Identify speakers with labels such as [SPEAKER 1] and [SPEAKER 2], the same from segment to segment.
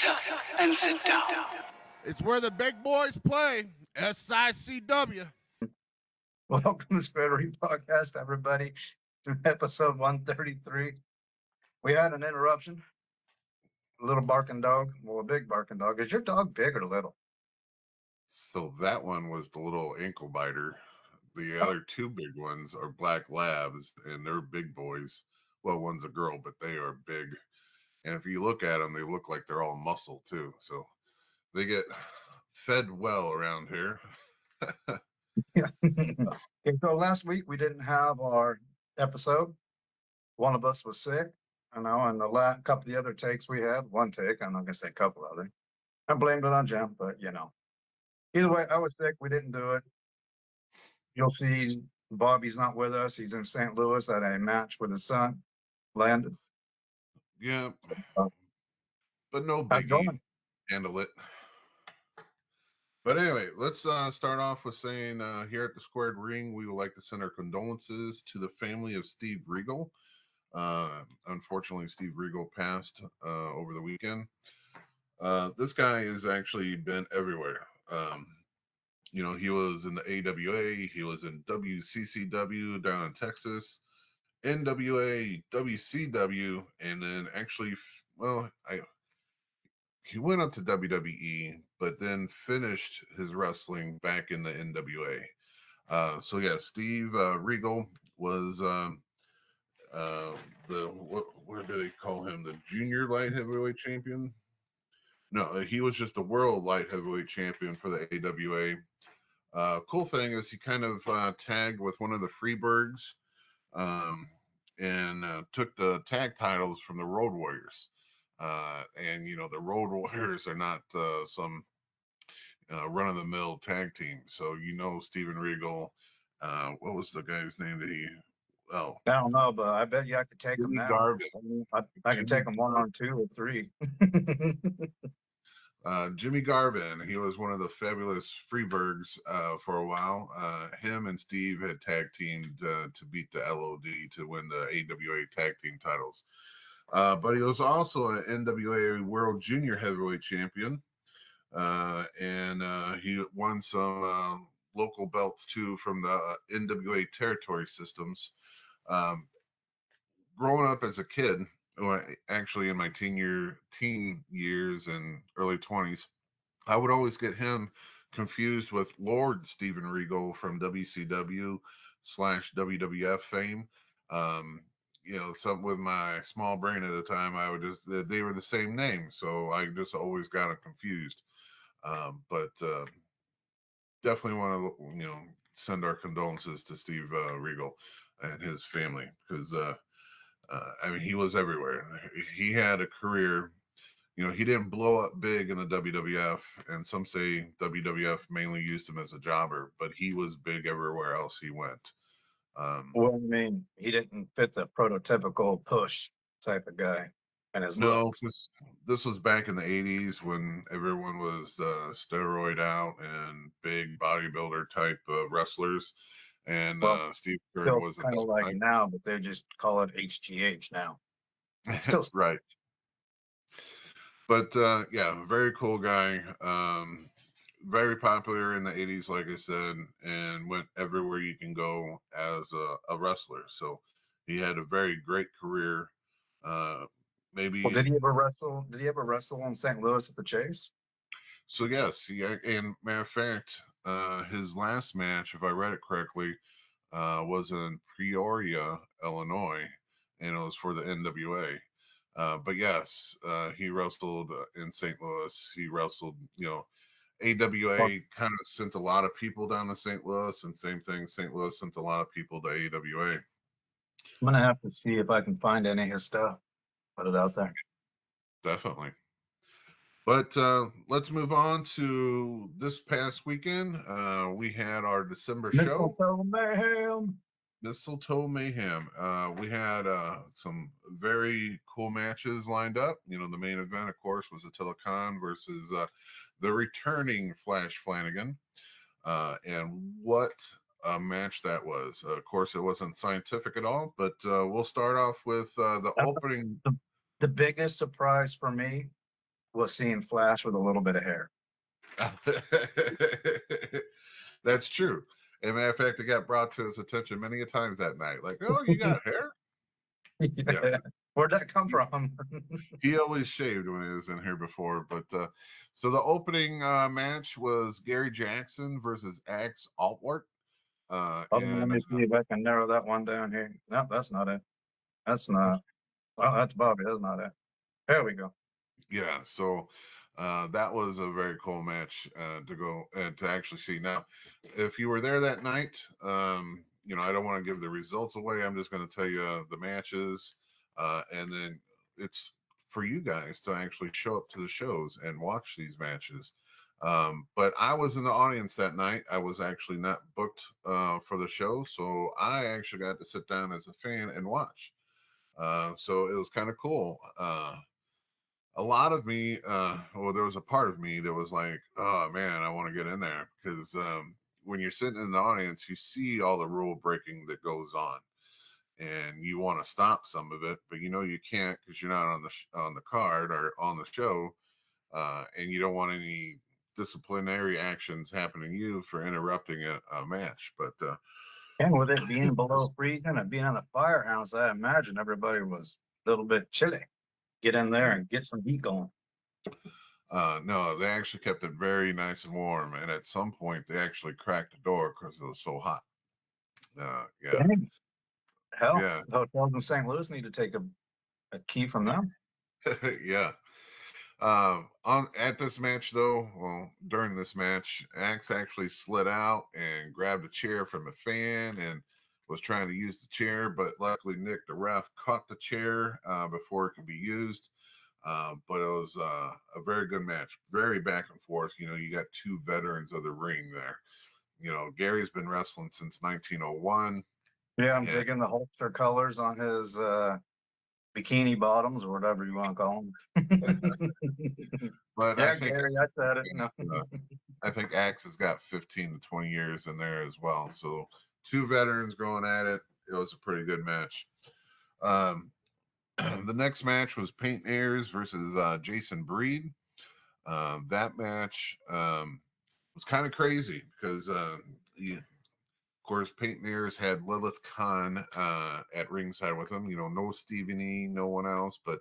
[SPEAKER 1] Shut up and sit down.
[SPEAKER 2] It's where the big boys play. SICW.
[SPEAKER 3] Welcome to Spreadery Podcast, everybody, to episode 133. We had an interruption. A little barking dog. Well, a big barking dog. Is your dog big or little?
[SPEAKER 4] So that one was the little ankle biter. The other two big ones are black labs, and they're big boys. Well, one's a girl, but they are big. And if you look at them, they look like they're all muscle too. So they get fed well around here.
[SPEAKER 3] Yeah. Okay, so last week we didn't have our episode. One of us was sick, and the couple of the other takes we had, one take, I'm not going to say a couple other. I blamed it on Jim, but Either way, I was sick. We didn't do it. You'll see Bobby's not with us. He's in St. Louis at a match with his son, Landon.
[SPEAKER 4] Yeah.
[SPEAKER 3] Uh,
[SPEAKER 4] But no
[SPEAKER 3] how's it
[SPEAKER 4] biggie.
[SPEAKER 3] going?
[SPEAKER 4] Handle it. But anyway, let's start off with saying here at the Squared Ring, we would like to send our condolences to the family of Steve Regal. Unfortunately, Steve Regal passed over the weekend. This guy has actually been everywhere. He was in the AWA, he was in WCCW down in Texas, NWA, WCW, and then actually, he went up to WWE, but then finished his wrestling back in the NWA. Steve Regal was where do they call him? The junior light heavyweight champion? No, he was just a world light heavyweight champion for the AWA. Cool thing is he kind of tagged with one of the Freeburgs and took the tag titles from the Road Warriors. The Road Warriors are not some run-of-the-mill tag team. So, Steven Regal, what was the guy's name that he... Oh,
[SPEAKER 3] I don't know, but I bet you I could take him
[SPEAKER 4] Jimmy
[SPEAKER 3] now.
[SPEAKER 4] Garvin.
[SPEAKER 3] I can take him 1 on 2 or 3.
[SPEAKER 4] Jimmy Garvin, he was one of the fabulous Freeburgs for a while. Him and Steve had tag teamed to beat the LOD to win the AWA tag team titles. But he was also an NWA World Junior Heavyweight Champion. And he won some local belts too from the NWA territory systems. Growing up as a kid, actually in my teen years and early 20s, I would always get him confused with Lord Steven Regal from WCW/WWF fame. Something with my small brain at the time, they were the same name, so I just always got them confused. But definitely want to send our condolences to Steve Regal and his family, because he was everywhere. He had a career. He didn't blow up big in the WWF, and some say WWF mainly used him as a jobber, but he was big everywhere else he went.
[SPEAKER 3] He didn't fit the prototypical push type of guy. And his
[SPEAKER 4] no, this was back in the 80s when everyone was steroid out and big bodybuilder type wrestlers. And Steve Kerr wasn't
[SPEAKER 3] kind of like type. Now, but they just call it HGH now. Still
[SPEAKER 4] right. But very cool guy. Very popular in the 80s, like I said, and went everywhere you can go as a wrestler. So he had a very great career. Maybe.
[SPEAKER 3] Well, did he ever wrestle? Did he ever wrestle in St. Louis at the Chase?
[SPEAKER 4] So yes, and matter of fact, his last match, if I read it correctly, was in Peoria, Illinois, and it was for the NWA. But yes, he wrestled in St. Louis. He wrestled, AWA kind of sent a lot of people down to St. Louis, and same thing, St. Louis sent a lot of people to AWA.
[SPEAKER 3] I'm going to have to see if I can find any of his stuff. Put it out there.
[SPEAKER 4] Definitely. But let's move on to this past weekend. We had our December show. Mistletoe Mayhem. We had some very cool matches lined up. The main event, of course, was Attila Khan versus the returning Flash Flanagan. And what a match that was. Of course, it wasn't scientific at all, but we'll start off with the opening.
[SPEAKER 3] The biggest surprise for me was seeing Flash with a little bit of hair.
[SPEAKER 4] That's true. As a matter of fact, it got brought to his attention many a times that night. Like, oh, you got hair? Yeah.
[SPEAKER 3] Where'd that come from?
[SPEAKER 4] He always shaved when he was in here before. But so the opening match was Gary Jackson versus Axe Altwart.
[SPEAKER 3] Let
[SPEAKER 4] And
[SPEAKER 3] me see if I can narrow that one down here. No, that's not it. That's not. Well, that's Bobby. That's not it. There we go.
[SPEAKER 4] yeah, so that was a very cool match to go and to actually see. Now, if you were there that night, you know, I don't want to give the results away. I'm just going to tell you the matches, and then it's for you guys to actually show up to the shows and watch these matches. But I was in the audience that night. I was actually not booked for the show, so I actually got to sit down as a fan and watch. So it was kind of cool. A lot of me, well, there was a part of me that was like, oh man, I want to get in there because when you're sitting in the audience, you see all the rule breaking that goes on, and you want to stop some of it, but you know you can't because you're not on the on the card or on the show, and you don't want any disciplinary actions happening to you for interrupting a match. But
[SPEAKER 3] And with it being below freezing and being on the firehouse, I imagine everybody was a little bit chilly. Get in there and get some heat going.
[SPEAKER 4] no, they actually kept it very nice and warm, and at some point they actually cracked the door because it was so hot. Yeah,
[SPEAKER 3] Dang. Hell,
[SPEAKER 4] yeah,
[SPEAKER 3] the hotels in St. Louis need to take a key from them.
[SPEAKER 4] yeah. On at this match though, well, during this match, Axe actually slid out and grabbed a chair from a fan and was trying to use the chair, but luckily Nick, the ref, caught the chair before it could be used. But it was a very good match, very back and forth. You know, you got two veterans of the ring there. You know, Gary's been wrestling since 1901.
[SPEAKER 3] Yeah, I'm
[SPEAKER 4] And
[SPEAKER 3] digging the holster colors on his bikini bottoms or whatever you want to call them.
[SPEAKER 4] but
[SPEAKER 3] Yeah, Gary, I said it. No.
[SPEAKER 4] I think Axe has got 15 to 20 years in there as well. So two veterans going at it. It was a pretty good match. The next match was Paint Ayers versus Jason Breed. That match was kind of crazy because, of course, Paint Ayers had Lilith Khan at ringside with him. You know, no Stephen E, no one else, but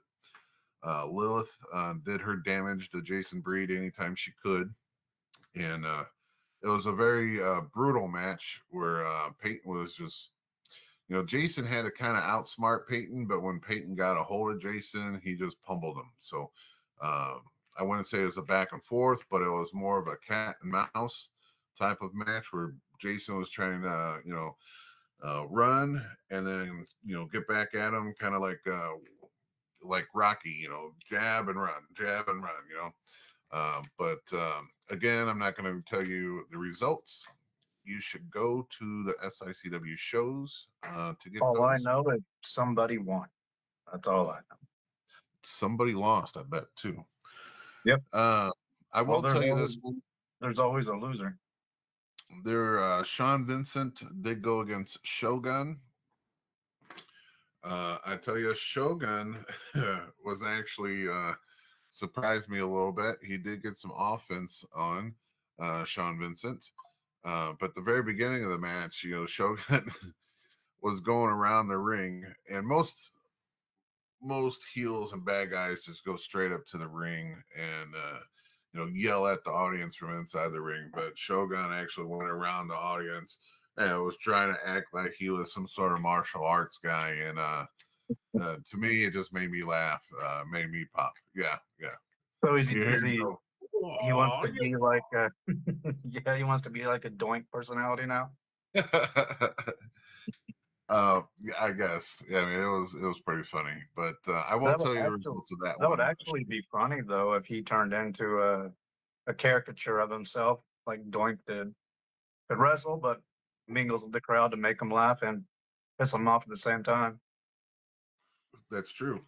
[SPEAKER 4] Lilith did her damage to Jason Breed anytime she could. And it was a very brutal match where Peyton was just, you know, Jason had to kind of outsmart Peyton, but when Peyton got a hold of Jason, he just pummeled him. So I wouldn't say it was a back and forth, but it was more of a cat and mouse type of match where Jason was trying to, you know, run and then, you know, get back at him, kind of like Rocky, you know, jab and run, you know. But again, I'm not going to tell you the results. You should go to the SICW shows to get
[SPEAKER 3] All
[SPEAKER 4] those.
[SPEAKER 3] I know is somebody won. That's all I know.
[SPEAKER 4] Somebody lost, I bet, too.
[SPEAKER 3] Yep.
[SPEAKER 4] I will tell you this.
[SPEAKER 3] There's always a loser.
[SPEAKER 4] There, Sean Vincent did go against Shogun. I tell you, Shogun was actually surprised me a little bit. He did get some offense on Sean Vincent. But the very beginning of the match, you know, Shogun was going around the ring, and most heels and bad guys just go straight up to the ring and you know, yell at the audience from inside the ring. But Shogun actually went around the audience and was trying to act like he was some sort of martial arts guy. And to me, it just made me laugh, made me pop. Yeah, yeah.
[SPEAKER 3] So is
[SPEAKER 4] You hear
[SPEAKER 3] he
[SPEAKER 4] go,
[SPEAKER 3] he wants
[SPEAKER 4] "Aw,
[SPEAKER 3] to be like a yeah, he wants to be like a doink personality now.
[SPEAKER 4] yeah, I guess. Yeah, I mean, it was pretty funny, but I won't
[SPEAKER 3] That would
[SPEAKER 4] tell you the
[SPEAKER 3] actually
[SPEAKER 4] results of that
[SPEAKER 3] that would
[SPEAKER 4] one.
[SPEAKER 3] actually be funny though if he turned into a caricature of himself like Doink did. Could wrestle, but mingles with the crowd to make them laugh and piss them off at the same time.
[SPEAKER 4] That's true.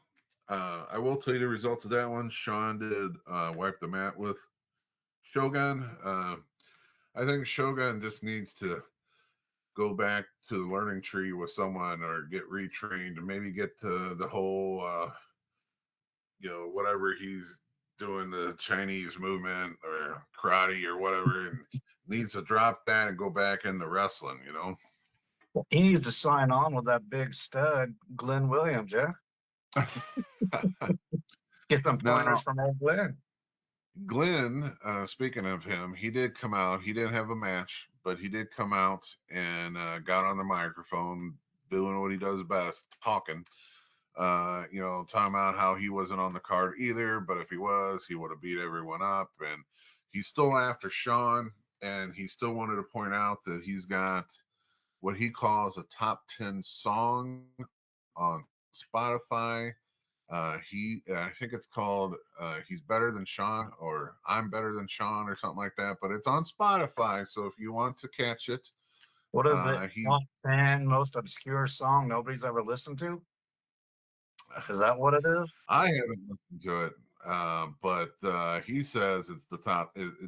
[SPEAKER 4] I will tell you the results of that one. Sean did wipe the mat with Shogun. I think Shogun just needs to go back to the learning tree with someone or get retrained and maybe get to the whole, you know, whatever he's doing the Chinese movement or karate or whatever, and needs to drop that and go back into wrestling.
[SPEAKER 3] He needs to sign on with that big stud, Glenn Williams, yeah? Get some pointers
[SPEAKER 4] Now,
[SPEAKER 3] from old Glenn.
[SPEAKER 4] Glenn, speaking of him, he did come out. He didn't have a match, but he did come out and got on the microphone, doing what he does best, talking. Talking about how he wasn't on the card either, but if he was, he would have beat everyone up. And he's still after Sean, and he still wanted to point out that he's got what he calls a top 10 song on Spotify. I think it's called He's Better Than Sean, or I'm Better Than Sean, or something like that, but it's on Spotify. So if you want to catch it,
[SPEAKER 3] What is it?
[SPEAKER 4] he
[SPEAKER 3] Top 10 most obscure song nobody's ever listened to? Is that what it is?
[SPEAKER 4] I haven't listened to it, but he says it's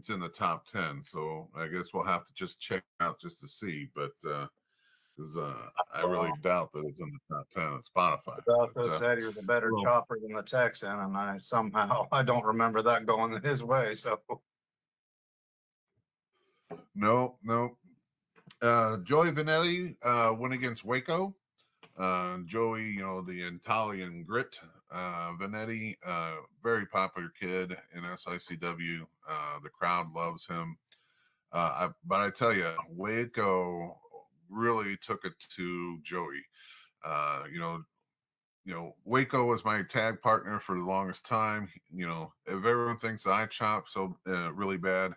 [SPEAKER 4] in the top 10. So I guess we'll have to just check it out just to see. But I really doubt that it's in the top 10 on Spotify.
[SPEAKER 3] He also
[SPEAKER 4] But,
[SPEAKER 3] said he was a better
[SPEAKER 4] well,
[SPEAKER 3] chopper than the Texan, and I don't remember that going his way. So
[SPEAKER 4] no. Joey Vanelli went against Waco. Joey, the Italian grit. Vanetti, very popular kid in SICW. The crowd loves him. But I tell you, Waco really took it to Joey. Waco was my tag partner for the longest time. If everyone thinks I chop so really bad,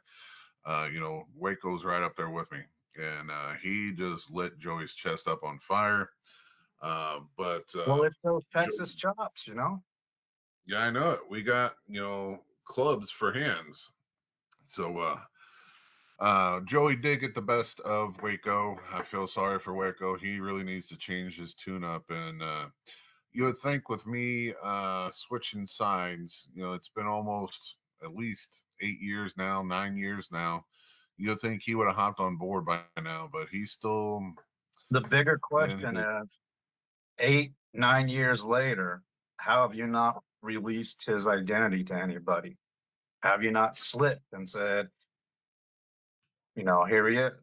[SPEAKER 4] Waco's right up there with me. And he just lit Joey's chest up on fire.
[SPEAKER 3] well, it's those Texas chops,
[SPEAKER 4] Yeah, I know it. We got, clubs for hands. So Joey did get the best of Waco. I feel sorry for Waco. He really needs to change his tune up. And you would think with me switching sides, it's been almost at least 8 years now, 9 years now. You'd think he would have hopped on board by now, but he's still.
[SPEAKER 3] The bigger question is 8, 9 years later, how have you not released his identity to anybody? Have you not slipped and said, here he is,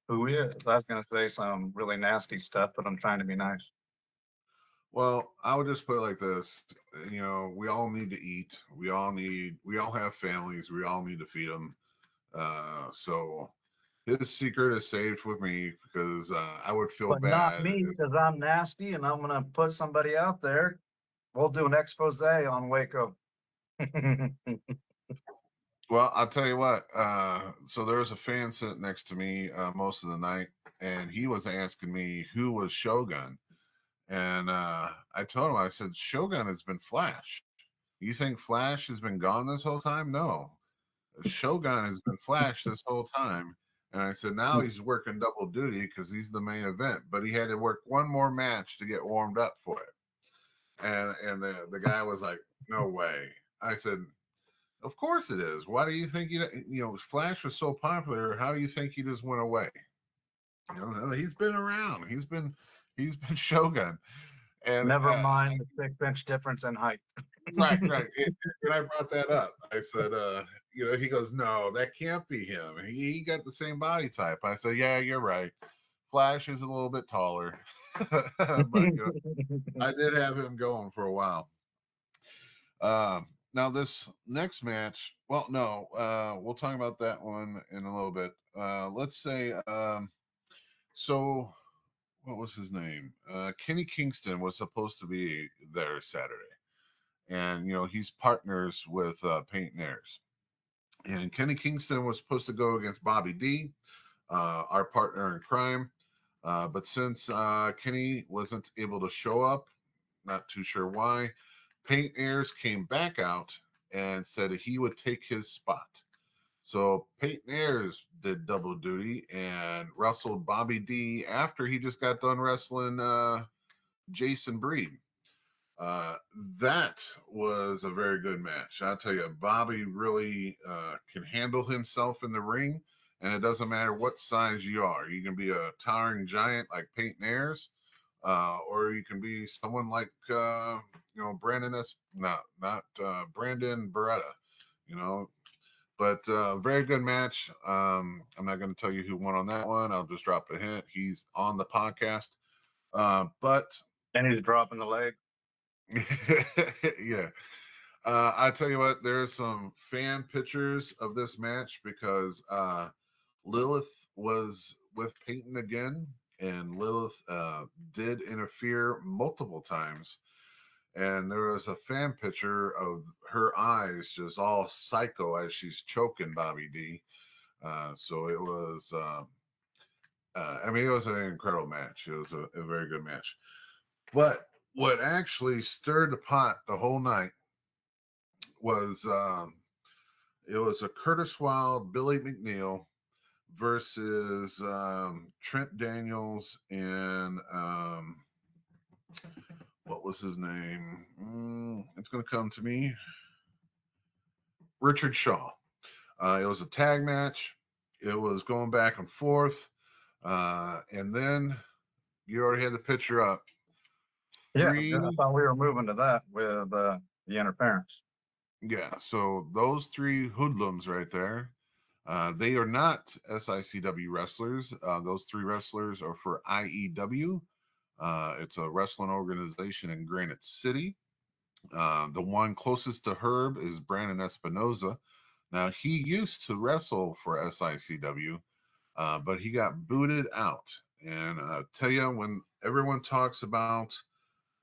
[SPEAKER 3] who he is? I was going to say some really nasty stuff, but I'm trying to be nice.
[SPEAKER 4] Well, I would just put it like this. We all need to eat. We all have families. We all need to feed them. So his secret is safe with me because I would feel
[SPEAKER 3] But
[SPEAKER 4] bad.
[SPEAKER 3] not me, because I'm nasty and I'm going to put somebody out there. We'll do an expose on Waco.
[SPEAKER 4] Well, I'll tell you what. So there was a fan sitting next to me most of the night, and he was asking me who was Shogun. And I told him, I said, Shogun has been Flash. You think Flash has been gone this whole time? No. Shogun has been Flash this whole time. And I said, now he's working double duty because he's the main event. But he had to work one more match to get warmed up for it. And the guy was like, no way. I said, of course it is. Why do you think Flash was so popular? How do you think he just went away? He's been around. He's been Shogun. And
[SPEAKER 3] Never mind the 6-inch difference in height.
[SPEAKER 4] right. And I brought that up. I said, he goes, no, that can't be him. He got the same body type. I said, yeah, you're right. Flash is a little bit taller, but I did have him going for a while. Now this next match, well, no, we'll talk about that one in a little bit. Let's say, so what was his name? Kenny Kingston was supposed to be there Saturday. And, he's partners with Paint and Airs. And Kenny Kingston was supposed to go against Bobby D, our partner in crime. But since Kenny wasn't able to show up, not too sure why, Paint Airs came back out and said he would take his spot. So Paint Airs did double duty and wrestled Bobby D after he just got done wrestling Jason Breed. That was a very good match. I'll tell you, Bobby really can handle himself in the ring, and it doesn't matter what size you are. You can be a towering giant like Paint and Airs, or you can be someone like Brandon Beretta. you know. But very good match. I'm not going to tell you who won on that one. I'll just drop a hint. He's on the podcast. But
[SPEAKER 3] And he's dropping the leg.
[SPEAKER 4] yeah, I tell you what, there's some fan pictures of this match because Lilith was with Peyton again, and Lilith did interfere multiple times. And there was a fan picture of her eyes just all psycho as she's choking Bobby D. So it was, I mean, it was an incredible match. It was a very good match. But what actually stirred the pot the whole night was it was a Curtis Wild, Billy McNeil versus Trent Daniels and what was his name? It's going to come to me. Richard Shaw. It was a tag match. It was going back and forth. And then you already had the picture up.
[SPEAKER 3] Yeah,
[SPEAKER 4] Three.
[SPEAKER 3] I thought we were moving to that with the interference.
[SPEAKER 4] Yeah. So those three hoodlums right there, they are not SICW wrestlers. Those three wrestlers are for IEW. It's a wrestling organization in Granite City. The one closest to Herb is Brandon Espinoza. Now, he used to wrestle for SICW, but he got booted out. And tell you, when everyone talks about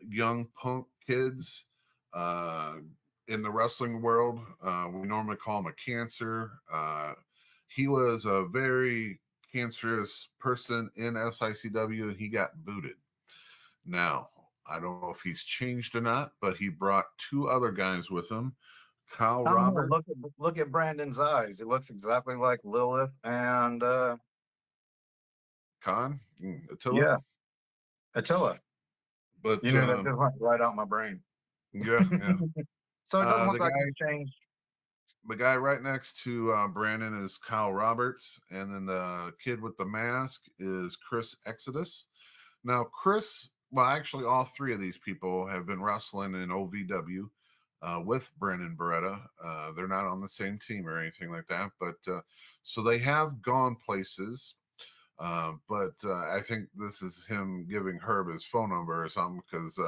[SPEAKER 4] young punk kids uh, in the wrestling world, we normally call him a cancer. He was a very cancerous person in SICW, and he got booted. Now, I don't know if he's changed or not, but he brought two other guys with him. Kyle
[SPEAKER 3] I don't know.
[SPEAKER 4] Robert.
[SPEAKER 3] Look at Brandon's eyes. It looks exactly like Lilith and
[SPEAKER 4] Khan, Attila.
[SPEAKER 3] yeah, Attila.
[SPEAKER 4] But
[SPEAKER 3] You knew that just went right out my brain.
[SPEAKER 4] yeah, yeah.
[SPEAKER 3] So it doesn't
[SPEAKER 4] The
[SPEAKER 3] look like
[SPEAKER 4] guy,
[SPEAKER 3] he's changed.
[SPEAKER 4] the guy right next to Brandon is Kyle Roberts, and then the kid with the mask is Chris Exodus. Now, Chris, well, actually, all three of these people have been wrestling in OVW with Brandon Beretta. They're not on the same team or anything like that, but so they have gone places. But I think this is him giving Herb his phone number or something because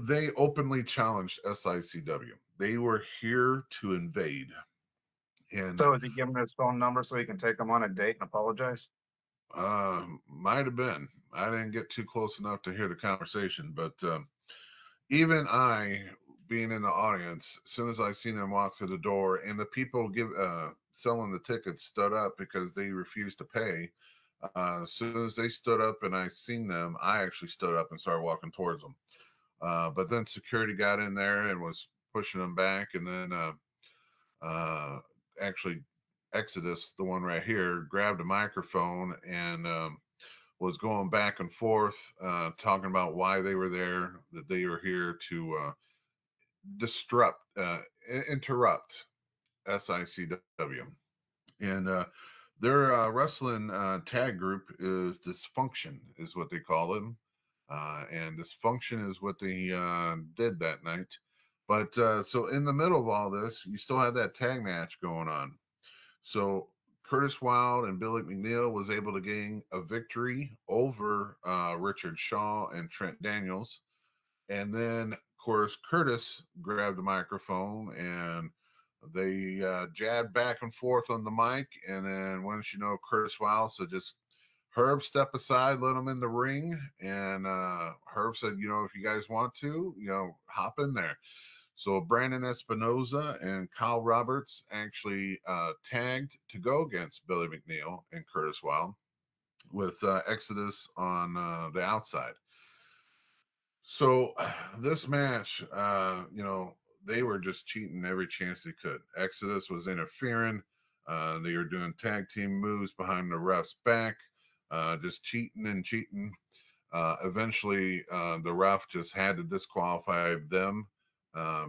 [SPEAKER 4] they openly challenged SICW. They were here to invade. And
[SPEAKER 3] So is he giving his phone number so he can take him on a date and apologize?
[SPEAKER 4] might have been. I didn't get too close enough to hear the conversation, but even I, being in the audience, as soon as I seen them walk through the door, and the people selling the tickets stood up because they refused to pay. As soon as they stood up and I seen them, I actually stood up and started walking towards them. But then security got in there and was pushing them back, and then actually Exodus, the one right here, grabbed a microphone and was going back and forth, talking about why they were there, that they were here to interrupt SICW. And their wrestling tag group is Dysfunction, is what they call them. And Dysfunction is what they did that night. But so in the middle of all this, you still had that tag match going on. So Curtis Wild and Billy McNeil was able to gain a victory over Richard Shaw and Trent Daniels. And then, of course, Curtis grabbed the microphone and they jabbed back and forth on the mic. And then, once you know, Curtis Wild said, just Herb, step aside, let him in the ring. And Herb said, you know, if you guys want to, you know, hop in there. So Brandon Espinoza and Kyle Roberts actually tagged to go against Billy McNeil and Curtis Wild with Exodus on the outside. So this match, you know, they were just cheating every chance they could. Exodus was interfering. They were doing tag team moves behind the ref's back, just cheating and cheating. Eventually, the ref just had to disqualify them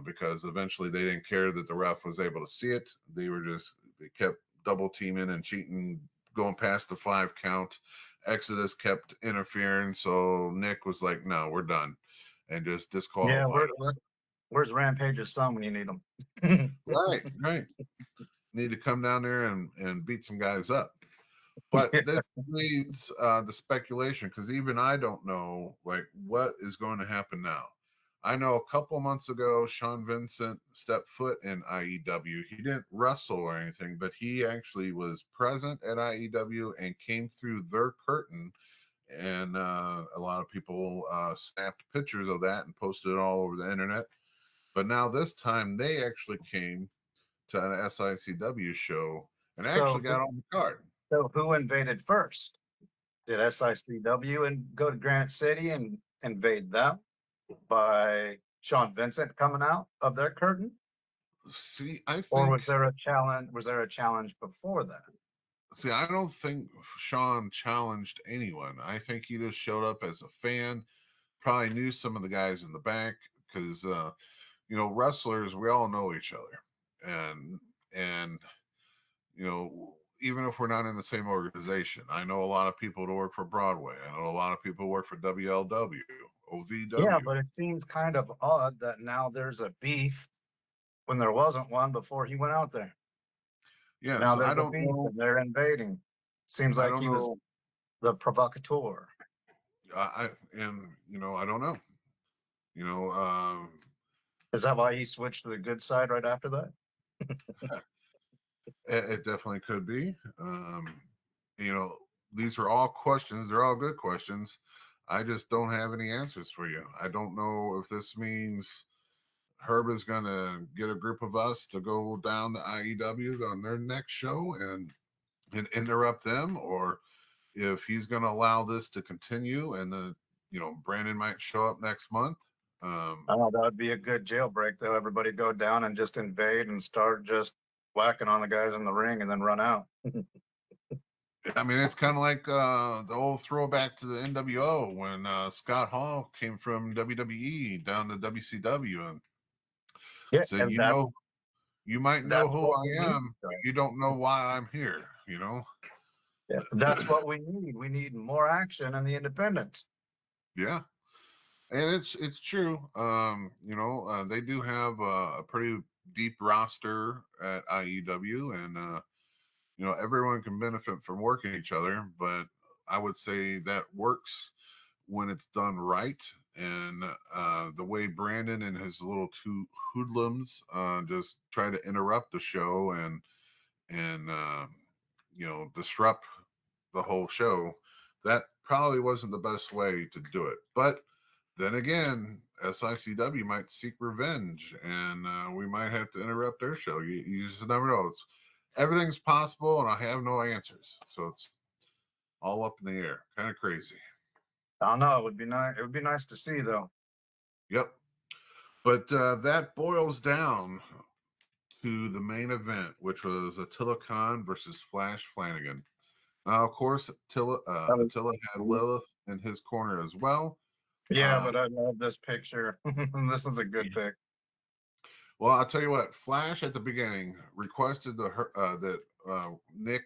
[SPEAKER 4] because eventually they didn't care that the ref was able to see it. They kept double teaming and cheating, going past the 5 count. Exodus kept interfering, so Nick was like, "No, we're done," and just
[SPEAKER 3] Yeah,
[SPEAKER 4] disqualified us.
[SPEAKER 3] Where's Rampage's son when you need him?
[SPEAKER 4] Right, right. Need to come down there and beat some guys up. But this leads to speculation, because even I don't know like what is going to happen now. I know a couple months ago, Sean Vincent stepped foot in IEW. He didn't wrestle or anything, but he actually was present at IEW and came through their curtain. And a lot of people snapped pictures of that and posted it all over the internet. But now this time they actually came to an SICW show and actually
[SPEAKER 3] So,
[SPEAKER 4] got on the card.
[SPEAKER 3] so who invaded first? Did SICW and go to Granite City and invade them by Sean Vincent coming out of their curtain?
[SPEAKER 4] See, I
[SPEAKER 3] Or
[SPEAKER 4] think.
[SPEAKER 3] was there a challenge? Was there a challenge before that?
[SPEAKER 4] See, I don't think Sean challenged anyone. I think he just showed up as a fan. Probably knew some of the guys in the back because wrestlers, we all know each other, and even if we're not in the same organization, I know a lot of people that work for Broadway. I know a lot of people who work for WLW,
[SPEAKER 3] Yeah,
[SPEAKER 4] OVW.
[SPEAKER 3] but it seems kind of odd that now there's a beef when there wasn't one before he went out there.
[SPEAKER 4] Yeah,
[SPEAKER 3] Now
[SPEAKER 4] so I
[SPEAKER 3] there's a
[SPEAKER 4] don't
[SPEAKER 3] beef
[SPEAKER 4] know.
[SPEAKER 3] and they're invading. Seems
[SPEAKER 4] I
[SPEAKER 3] like
[SPEAKER 4] don't
[SPEAKER 3] he was
[SPEAKER 4] know.
[SPEAKER 3] the provocateur.
[SPEAKER 4] I don't know. You know,
[SPEAKER 3] Is that why he switched to the good side right after that?
[SPEAKER 4] it definitely could be. You know, these are all questions. They're all good questions. I just don't have any answers for you. I don't know if this means Herb is going to get a group of us to go down to IEW on their next show and interrupt them, or if he's going to allow this to continue and Brandon might show up next month.
[SPEAKER 3] Oh, that would be a good jailbreak, though. Everybody go down and just invade and start just whacking on the guys in the ring and then run out.
[SPEAKER 4] I mean, it's kind of like the old throwback to the NWO when Scott Hall came from WWE down to WCW and
[SPEAKER 3] Yeah,
[SPEAKER 4] said,
[SPEAKER 3] and that's
[SPEAKER 4] you might know
[SPEAKER 3] that's
[SPEAKER 4] who
[SPEAKER 3] what we
[SPEAKER 4] I
[SPEAKER 3] need.
[SPEAKER 4] am, but you don't know why I'm here,
[SPEAKER 3] Yeah, that's what we need. We need more action in the independents.
[SPEAKER 4] Yeah. And it's true. They do have a pretty deep roster at IEW, and everyone can benefit from working each other. But I would say that works when it's done right. And the way Brandon and his little two hoodlums just try to interrupt the show and disrupt the whole show, that probably wasn't the best way to do it. But then again, SICW might seek revenge, and we might have to interrupt their show. You just never know. Everything's possible, and I have no answers. So it's all up in the air. Kind of crazy.
[SPEAKER 3] I don't know. It would be nice. It would be nice to see, though.
[SPEAKER 4] Yep. But that boils down to the main event, which was Attila Khan versus Flash Flanagan. Now, of course, Attila had Lilith in his corner as well.
[SPEAKER 3] Yeah, but I love this picture. This is a good pic.
[SPEAKER 4] Well, I'll tell you what. Flash at the beginning requested that Nick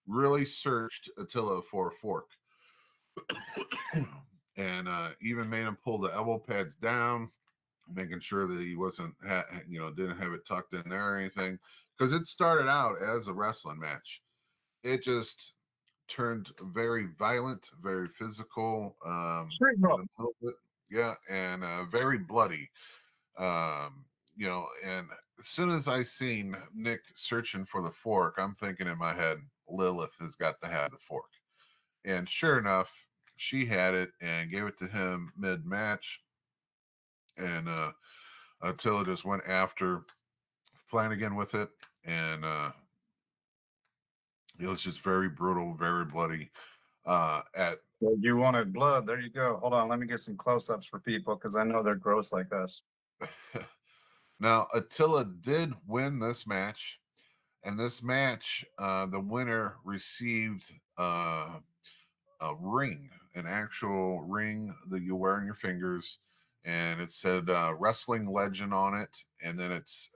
[SPEAKER 4] really searched Attila for a fork, and even made him pull the elbow pads down, making sure that he wasn't, didn't have it tucked in there or anything. Because it started out as a wrestling match. It just turned very violent, very physical,
[SPEAKER 3] Street
[SPEAKER 4] and
[SPEAKER 3] Bro.
[SPEAKER 4] a little bit, yeah, and very bloody. And as soon as I seen Nick searching for the fork, I'm thinking in my head, Lilith has got to have the fork. And sure enough, she had it and gave it to him mid-match. And Attila just went after Flanagan with it, and it was just very brutal, very bloody.
[SPEAKER 3] You wanted blood. There you go. Hold on. Let me get some close-ups for people because I know they're gross like us.
[SPEAKER 4] Now, Attila did win this match, and this match, the winner received a ring, an actual ring that you wear on your fingers, and it said wrestling legend on it, and then it's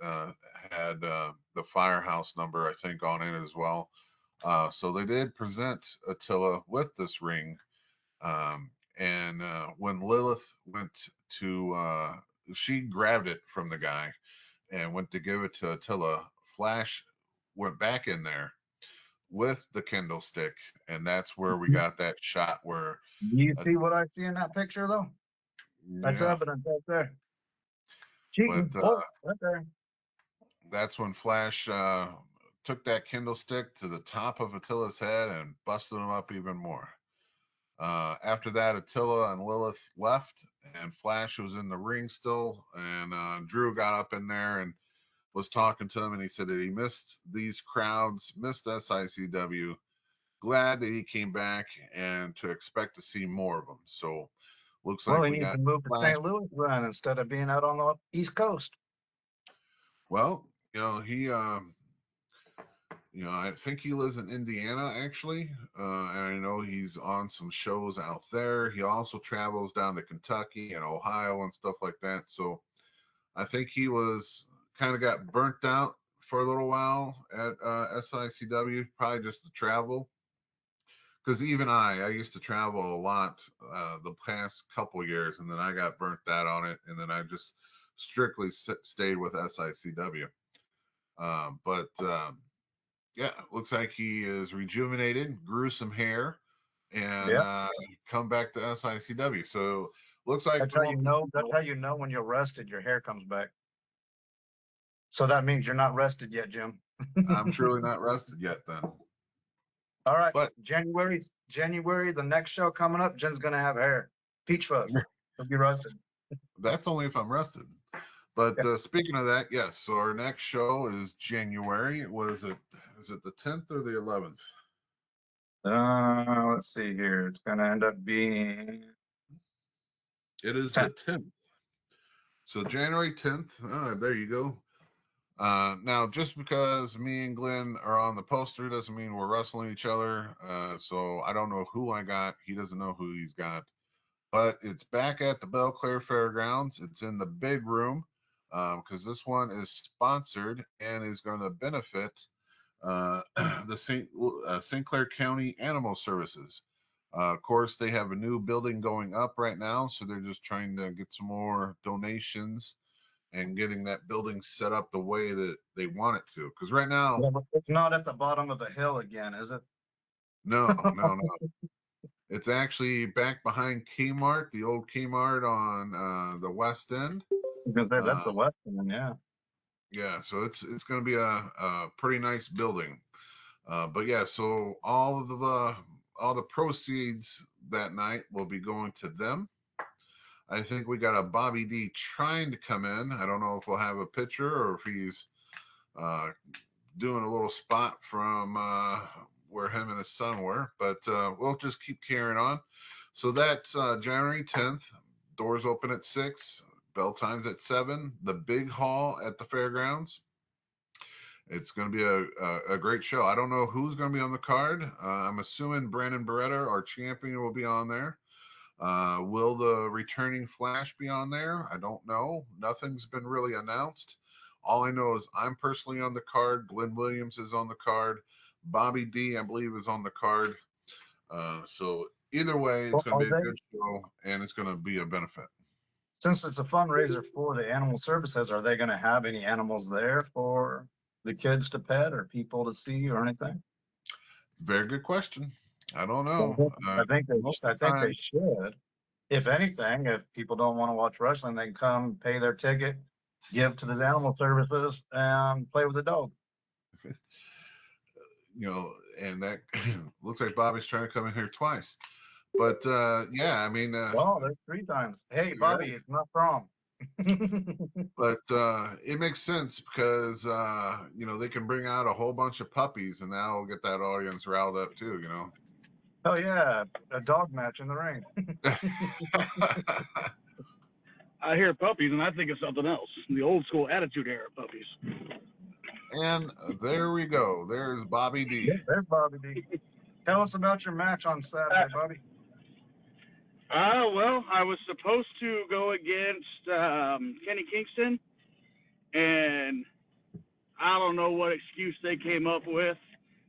[SPEAKER 4] had the Firehouse number, I think, on it as well. So they did present Attila with this ring. And when Lilith went to she grabbed it from the guy and went to give it to Attila. Flash went back in there with the Kindle stick, and that's where we got that shot where.
[SPEAKER 3] Do you see what I see in that picture, though? That's
[SPEAKER 4] Yeah,
[SPEAKER 3] evidence right there. Cheating.
[SPEAKER 4] but
[SPEAKER 3] Oh, right there.
[SPEAKER 4] that's when Flash took that Kindle stick to the top of Attila's head and busted him up even more. After that, Attila and Lilith left, and Flash was in the ring still, and Drew got up in there and was talking to him, and he said that he missed these crowds, missed SICW. Glad that he came back, and to expect to see more of them. So looks
[SPEAKER 3] Well,
[SPEAKER 4] like
[SPEAKER 3] he
[SPEAKER 4] we
[SPEAKER 3] needs
[SPEAKER 4] got
[SPEAKER 3] to move to
[SPEAKER 4] Flash.
[SPEAKER 3] St. Louis then instead of being out on the East Coast.
[SPEAKER 4] Well, he I think he lives in Indiana actually, and I know he's on some shows out there. He also travels down to Kentucky and Ohio and stuff like that. So I think he was kind of got burnt out for a little while at SICW, probably just the travel. Because even I used to travel a lot the past couple years, and then I got burnt out on it, and then I just strictly stayed with SICW. But yeah, looks like he is rejuvenated, grew some hair, and
[SPEAKER 3] Yeah.
[SPEAKER 4] come back to SICW. So looks like
[SPEAKER 3] That's how you know. That's how you know when you're rested, your hair comes back. So that means you're not rested yet, Jim.
[SPEAKER 4] I'm truly not rested yet then.
[SPEAKER 3] All right.
[SPEAKER 4] But
[SPEAKER 3] January, the next show coming up, Jen's gonna have hair. Peach Fuzz. He'll be rested.
[SPEAKER 4] that's only if I'm rested. But speaking of that, yes. So our next show is January. Is it the 10th or the 11th?
[SPEAKER 3] Let's see here. It's gonna end up being.
[SPEAKER 4] It is the 10th. So January 10th. There you go. Now, just because me and Glenn are on the poster doesn't mean we're wrestling each other. So I don't know who I got. He doesn't know who he's got. But it's back at the Belle Claire Fairgrounds. It's in the big room because this one is sponsored and is going to benefit the St. Clair County Animal Services. Of course, they have a new building going up right now, so they're just trying to get some more donations and getting that building set up the way that they want it to. Because right now,
[SPEAKER 3] Yeah, but it's not at the bottom of the hill again, is it?
[SPEAKER 4] no. It's actually back behind Kmart, the old Kmart on the west end.
[SPEAKER 3] Because that's the west one, yeah.
[SPEAKER 4] Yeah, so it's going to be a pretty nice building. But yeah, so all the proceeds that night will be going to them. I think we got a Bobby D trying to come in. I don't know if we'll have a picture or if he's doing a little spot from where him and his son were, but we'll just keep carrying on. So that's January 10th. Doors open at 6. Bell time's at 7. The big hall at the fairgrounds. It's going to be a great show. I don't know who's going to be on the card. I'm assuming Brandon Beretta, our champion, will be on there. Will the returning Flash be on there? I don't know. Nothing's been really announced. All I know is I'm personally on the card. Glenn Williams is on the card. Bobby D, I believe, is on the card. So either way, it's going to be a good show, and it's going to be a benefit.
[SPEAKER 3] Since it's a fundraiser for the animal services, are they going to have any animals there for the kids to pet or people to see or anything?
[SPEAKER 4] Very good question. I don't know.
[SPEAKER 3] I think they should. If anything, if people don't want to watch wrestling, they can come pay their ticket, give to the animal services, and play with the dog.
[SPEAKER 4] And that looks like Bobby's trying to come in here twice. But yeah, I mean,
[SPEAKER 3] well, there's 3 times. Hey, Bobby, yeah. It's not prom.
[SPEAKER 4] But it makes sense because they can bring out a whole bunch of puppies, and that'll get that audience riled up too.
[SPEAKER 3] Oh yeah, a dog match in the ring.
[SPEAKER 1] I hear puppies, and I think of something else. The old school Attitude Era puppies.
[SPEAKER 4] And there we go. There's Bobby D.
[SPEAKER 3] Yeah, there's Bobby D. Tell us about your match on Saturday, Bobby.
[SPEAKER 1] Well, I was supposed to go against Kenny Kingston, and I don't know what excuse they came up with,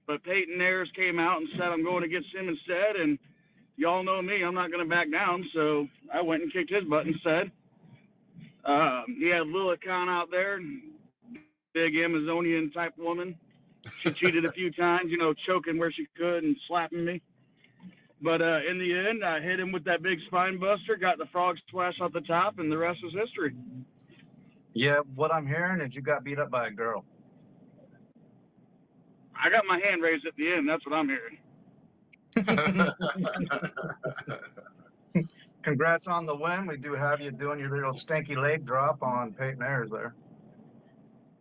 [SPEAKER 1] but Peyton Ayers came out and said I'm going against him instead, and y'all know me, I'm not going to back down, so I went and kicked his butt instead. He had a little account out there, big Amazonian type woman. She cheated a few times, choking where she could and slapping me. But in the end, I hit him with that big spine buster, got the frog splash off the top, and the rest is history.
[SPEAKER 3] Yeah, what I'm hearing is you got beat up by a girl.
[SPEAKER 1] I got my hand raised at the end. That's what I'm hearing.
[SPEAKER 3] Congrats on the win. We do have you doing your little stinky leg drop on Peyton Ayers there.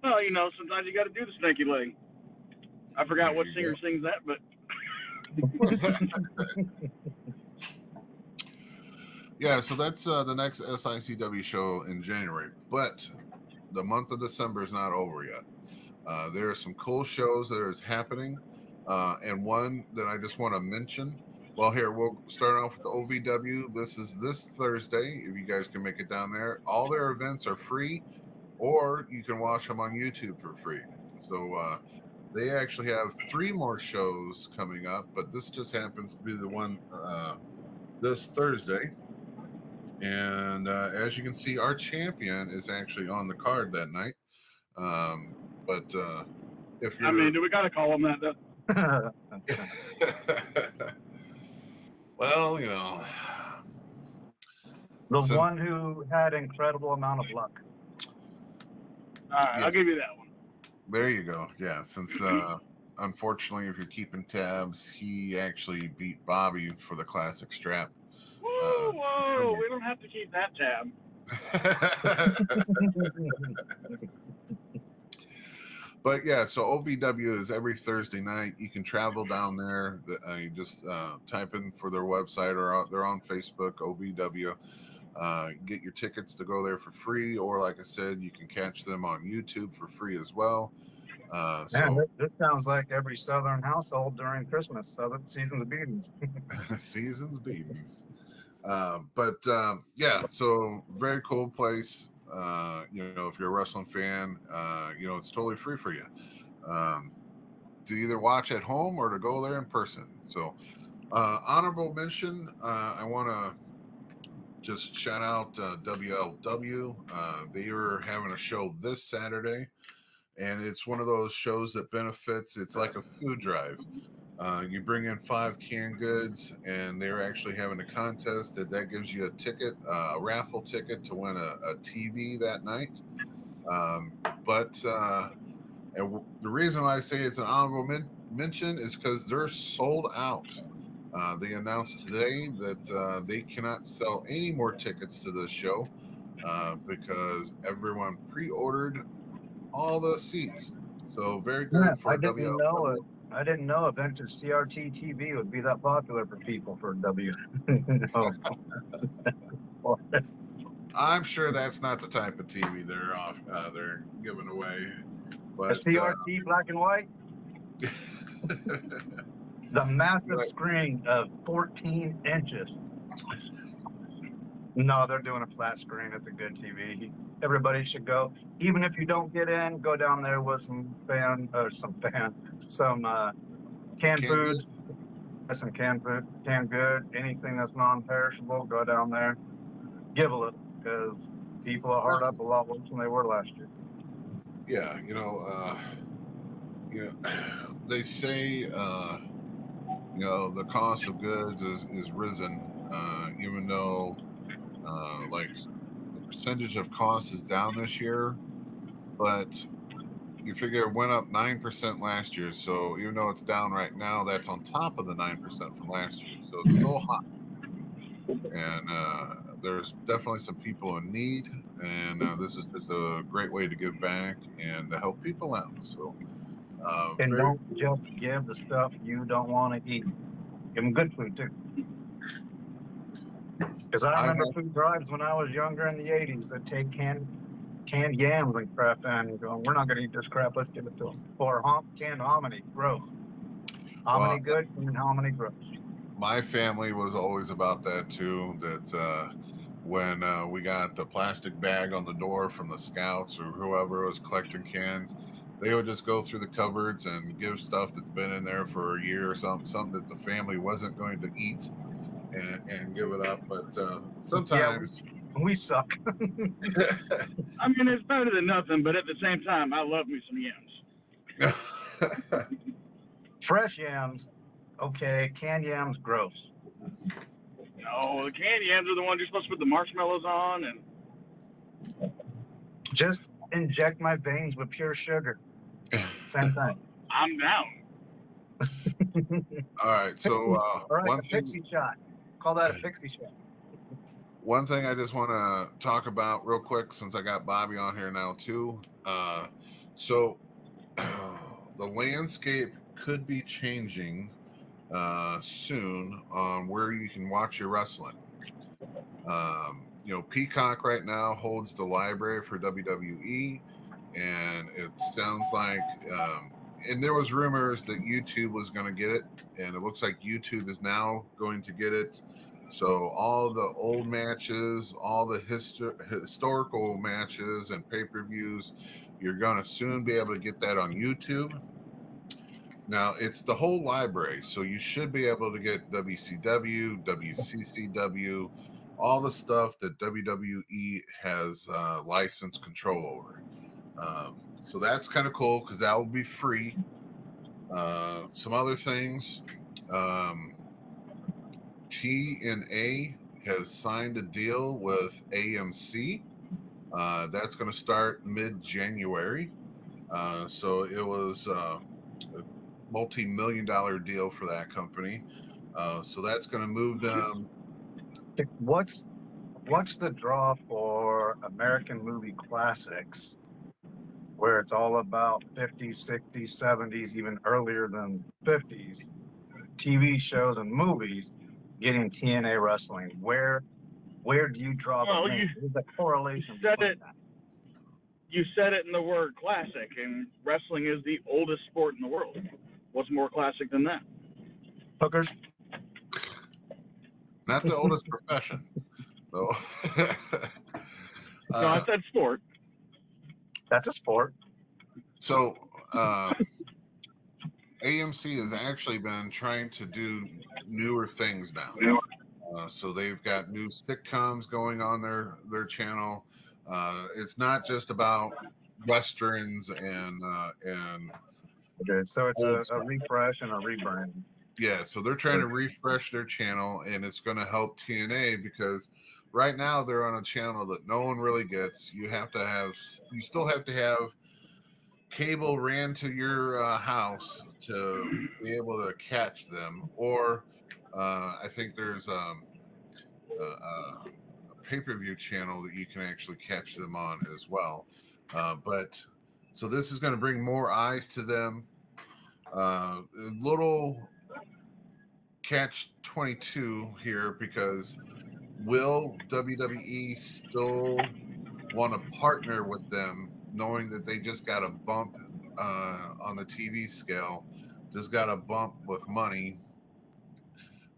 [SPEAKER 1] Well, sometimes you got to do the snaky leg. I forgot what singer sings that, but.
[SPEAKER 4] Yeah, so that's the next SICW show in January. But the month of December is not over yet. There are some cool shows that is happening. And one that I just want to mention. Well, here, we'll start off with the OVW. This is this Thursday, if you guys can make it down there. All their events are free, or you can watch them on YouTube for free. So they actually have 3 more shows coming up, but this just happens to be the one this Thursday. And as you can see, our champion is actually on the card that night. But if you're...
[SPEAKER 1] do we got to call him that, though?
[SPEAKER 4] Well,
[SPEAKER 3] the one who had incredible amount of luck.
[SPEAKER 1] All right,
[SPEAKER 4] yeah.
[SPEAKER 1] I'll give you that one.
[SPEAKER 4] There you go. Yeah, since unfortunately, if you're keeping tabs, he actually beat Bobby for the classic strap.
[SPEAKER 1] Whoa, we don't have to keep that tab.
[SPEAKER 4] But yeah, so OVW is every Thursday night. You can travel down there. You just type in for their website, or they're on Facebook, OVW. Get your tickets to go there for free, or like I said, you can catch them on YouTube for free as well.
[SPEAKER 3] Man, this sounds like every Southern household during Christmas. Southern Seasons of Beatings.
[SPEAKER 4] Seasons Beatings. Yeah, so very cool place. If you're a wrestling fan, it's totally free for you to either watch at home or to go there in person. So honorable mention, I want to just shout out WLW. They are having a show this Saturday, and it's one of those shows that benefits. It's like a food drive. You bring in 5 canned goods, and they're actually having a contest that gives you a ticket, a raffle ticket to win a TV that night. And the reason why I say it's an honorable mention is because they're sold out. They announced today that they cannot sell any more tickets to this show because everyone pre-ordered all the seats. So very good for WLW.
[SPEAKER 3] I didn't know vintage CRT TV would be that popular for people for W.
[SPEAKER 4] I'm sure that's not the type of TV they're giving away. But
[SPEAKER 3] a CRT black and white? The massive screen of 14 inches. No, they're doing a flat screen. It's a good TV. Everybody should go. Even if you don't get in, go down there with some canned foods, some canned food, canned goods, anything that's non-perishable. Go down there, give a little, because people are hard up a lot worse than they were last year.
[SPEAKER 4] Yeah, they say the cost of goods is risen, even though like the percentage of cost is down this year, but you figure it went up 9% last year. So even though it's down right now, that's on top of the 9% from last year. So it's still hot, and there's definitely some people in need, and this is just a great way to give back and to help people out. So
[SPEAKER 3] and don't just give the stuff you don't want to eat. Give them good food too. Because I remember food drives when I was younger in the 80s that take canned yams and crap and going, we're not going to eat this crap, let's give it to them. Or canned hominy, gross. Hominy good, canned hominy gross.
[SPEAKER 4] My family was always about that too, that when we got the plastic bag on the door from the scouts or whoever was collecting cans, they would just go through the cupboards and give stuff that's been in there for a year or something that the family wasn't going to eat, and give it up. But sometimes
[SPEAKER 3] We suck.
[SPEAKER 1] I mean, it's better than nothing, but at the same time, I love me some yams.
[SPEAKER 3] Fresh yams, okay. Canned yams, gross.
[SPEAKER 1] No, the canned yams are the ones you're supposed to put the marshmallows on, and
[SPEAKER 3] Just inject my veins with pure sugar. Same thing.
[SPEAKER 1] I'm down.
[SPEAKER 4] All right. So
[SPEAKER 3] All right,
[SPEAKER 4] one
[SPEAKER 3] a
[SPEAKER 4] thing.
[SPEAKER 3] pixie shot. Call that a pixie shot.
[SPEAKER 4] One thing I just want to talk about real quick, since I got Bobby on here now too. So the landscape could be changing soon on where you can watch your wrestling. Peacock right now holds the library for WWE, and it sounds like, and there was rumors that YouTube was going to get it, and it looks like YouTube is now going to get it. So all the old matches, all the historical matches and pay-per-views, you're going to soon be able to get that on YouTube. Now, it's the whole library, so you should be able to get WCW, WCCW, all the stuff that WWE has license control over. So that's kind of cool because that will be free. Some other things. TNA has signed a deal with AMC. That's going to start mid-January. So it was a multi-million-dollar deal for that company. So that's going to move them.
[SPEAKER 3] What's the draw for American movie classics, where it's all about 50s, 60s, 70s, even earlier than 50s, TV shows and movies getting TNA wrestling? Where do you draw the link? There's a correlation between that.
[SPEAKER 1] You said it in the word classic, and wrestling is the oldest sport in the world. What's more classic than that?
[SPEAKER 3] Hookers?
[SPEAKER 4] Not the oldest profession. So,
[SPEAKER 1] No, I said sport.
[SPEAKER 3] That's a sport.
[SPEAKER 4] So AMC has actually been trying to do newer things now. So they've got new sitcoms going on their channel. It's not just about westerns and
[SPEAKER 3] Okay, so it's a refresh and a rebrand.
[SPEAKER 4] yeah, so they're trying to refresh their channel, and it's going to help TNA because right now they're on a channel that no one really gets. You still have to have cable ran to your house to be able to catch them, or I think there's a pay-per-view channel that you can actually catch them on as well. But so this is going to bring more eyes to them. A little catch 22 here, because will WWE still want to partner with them, knowing that they just got a bump on the TV scale, just got a bump with money?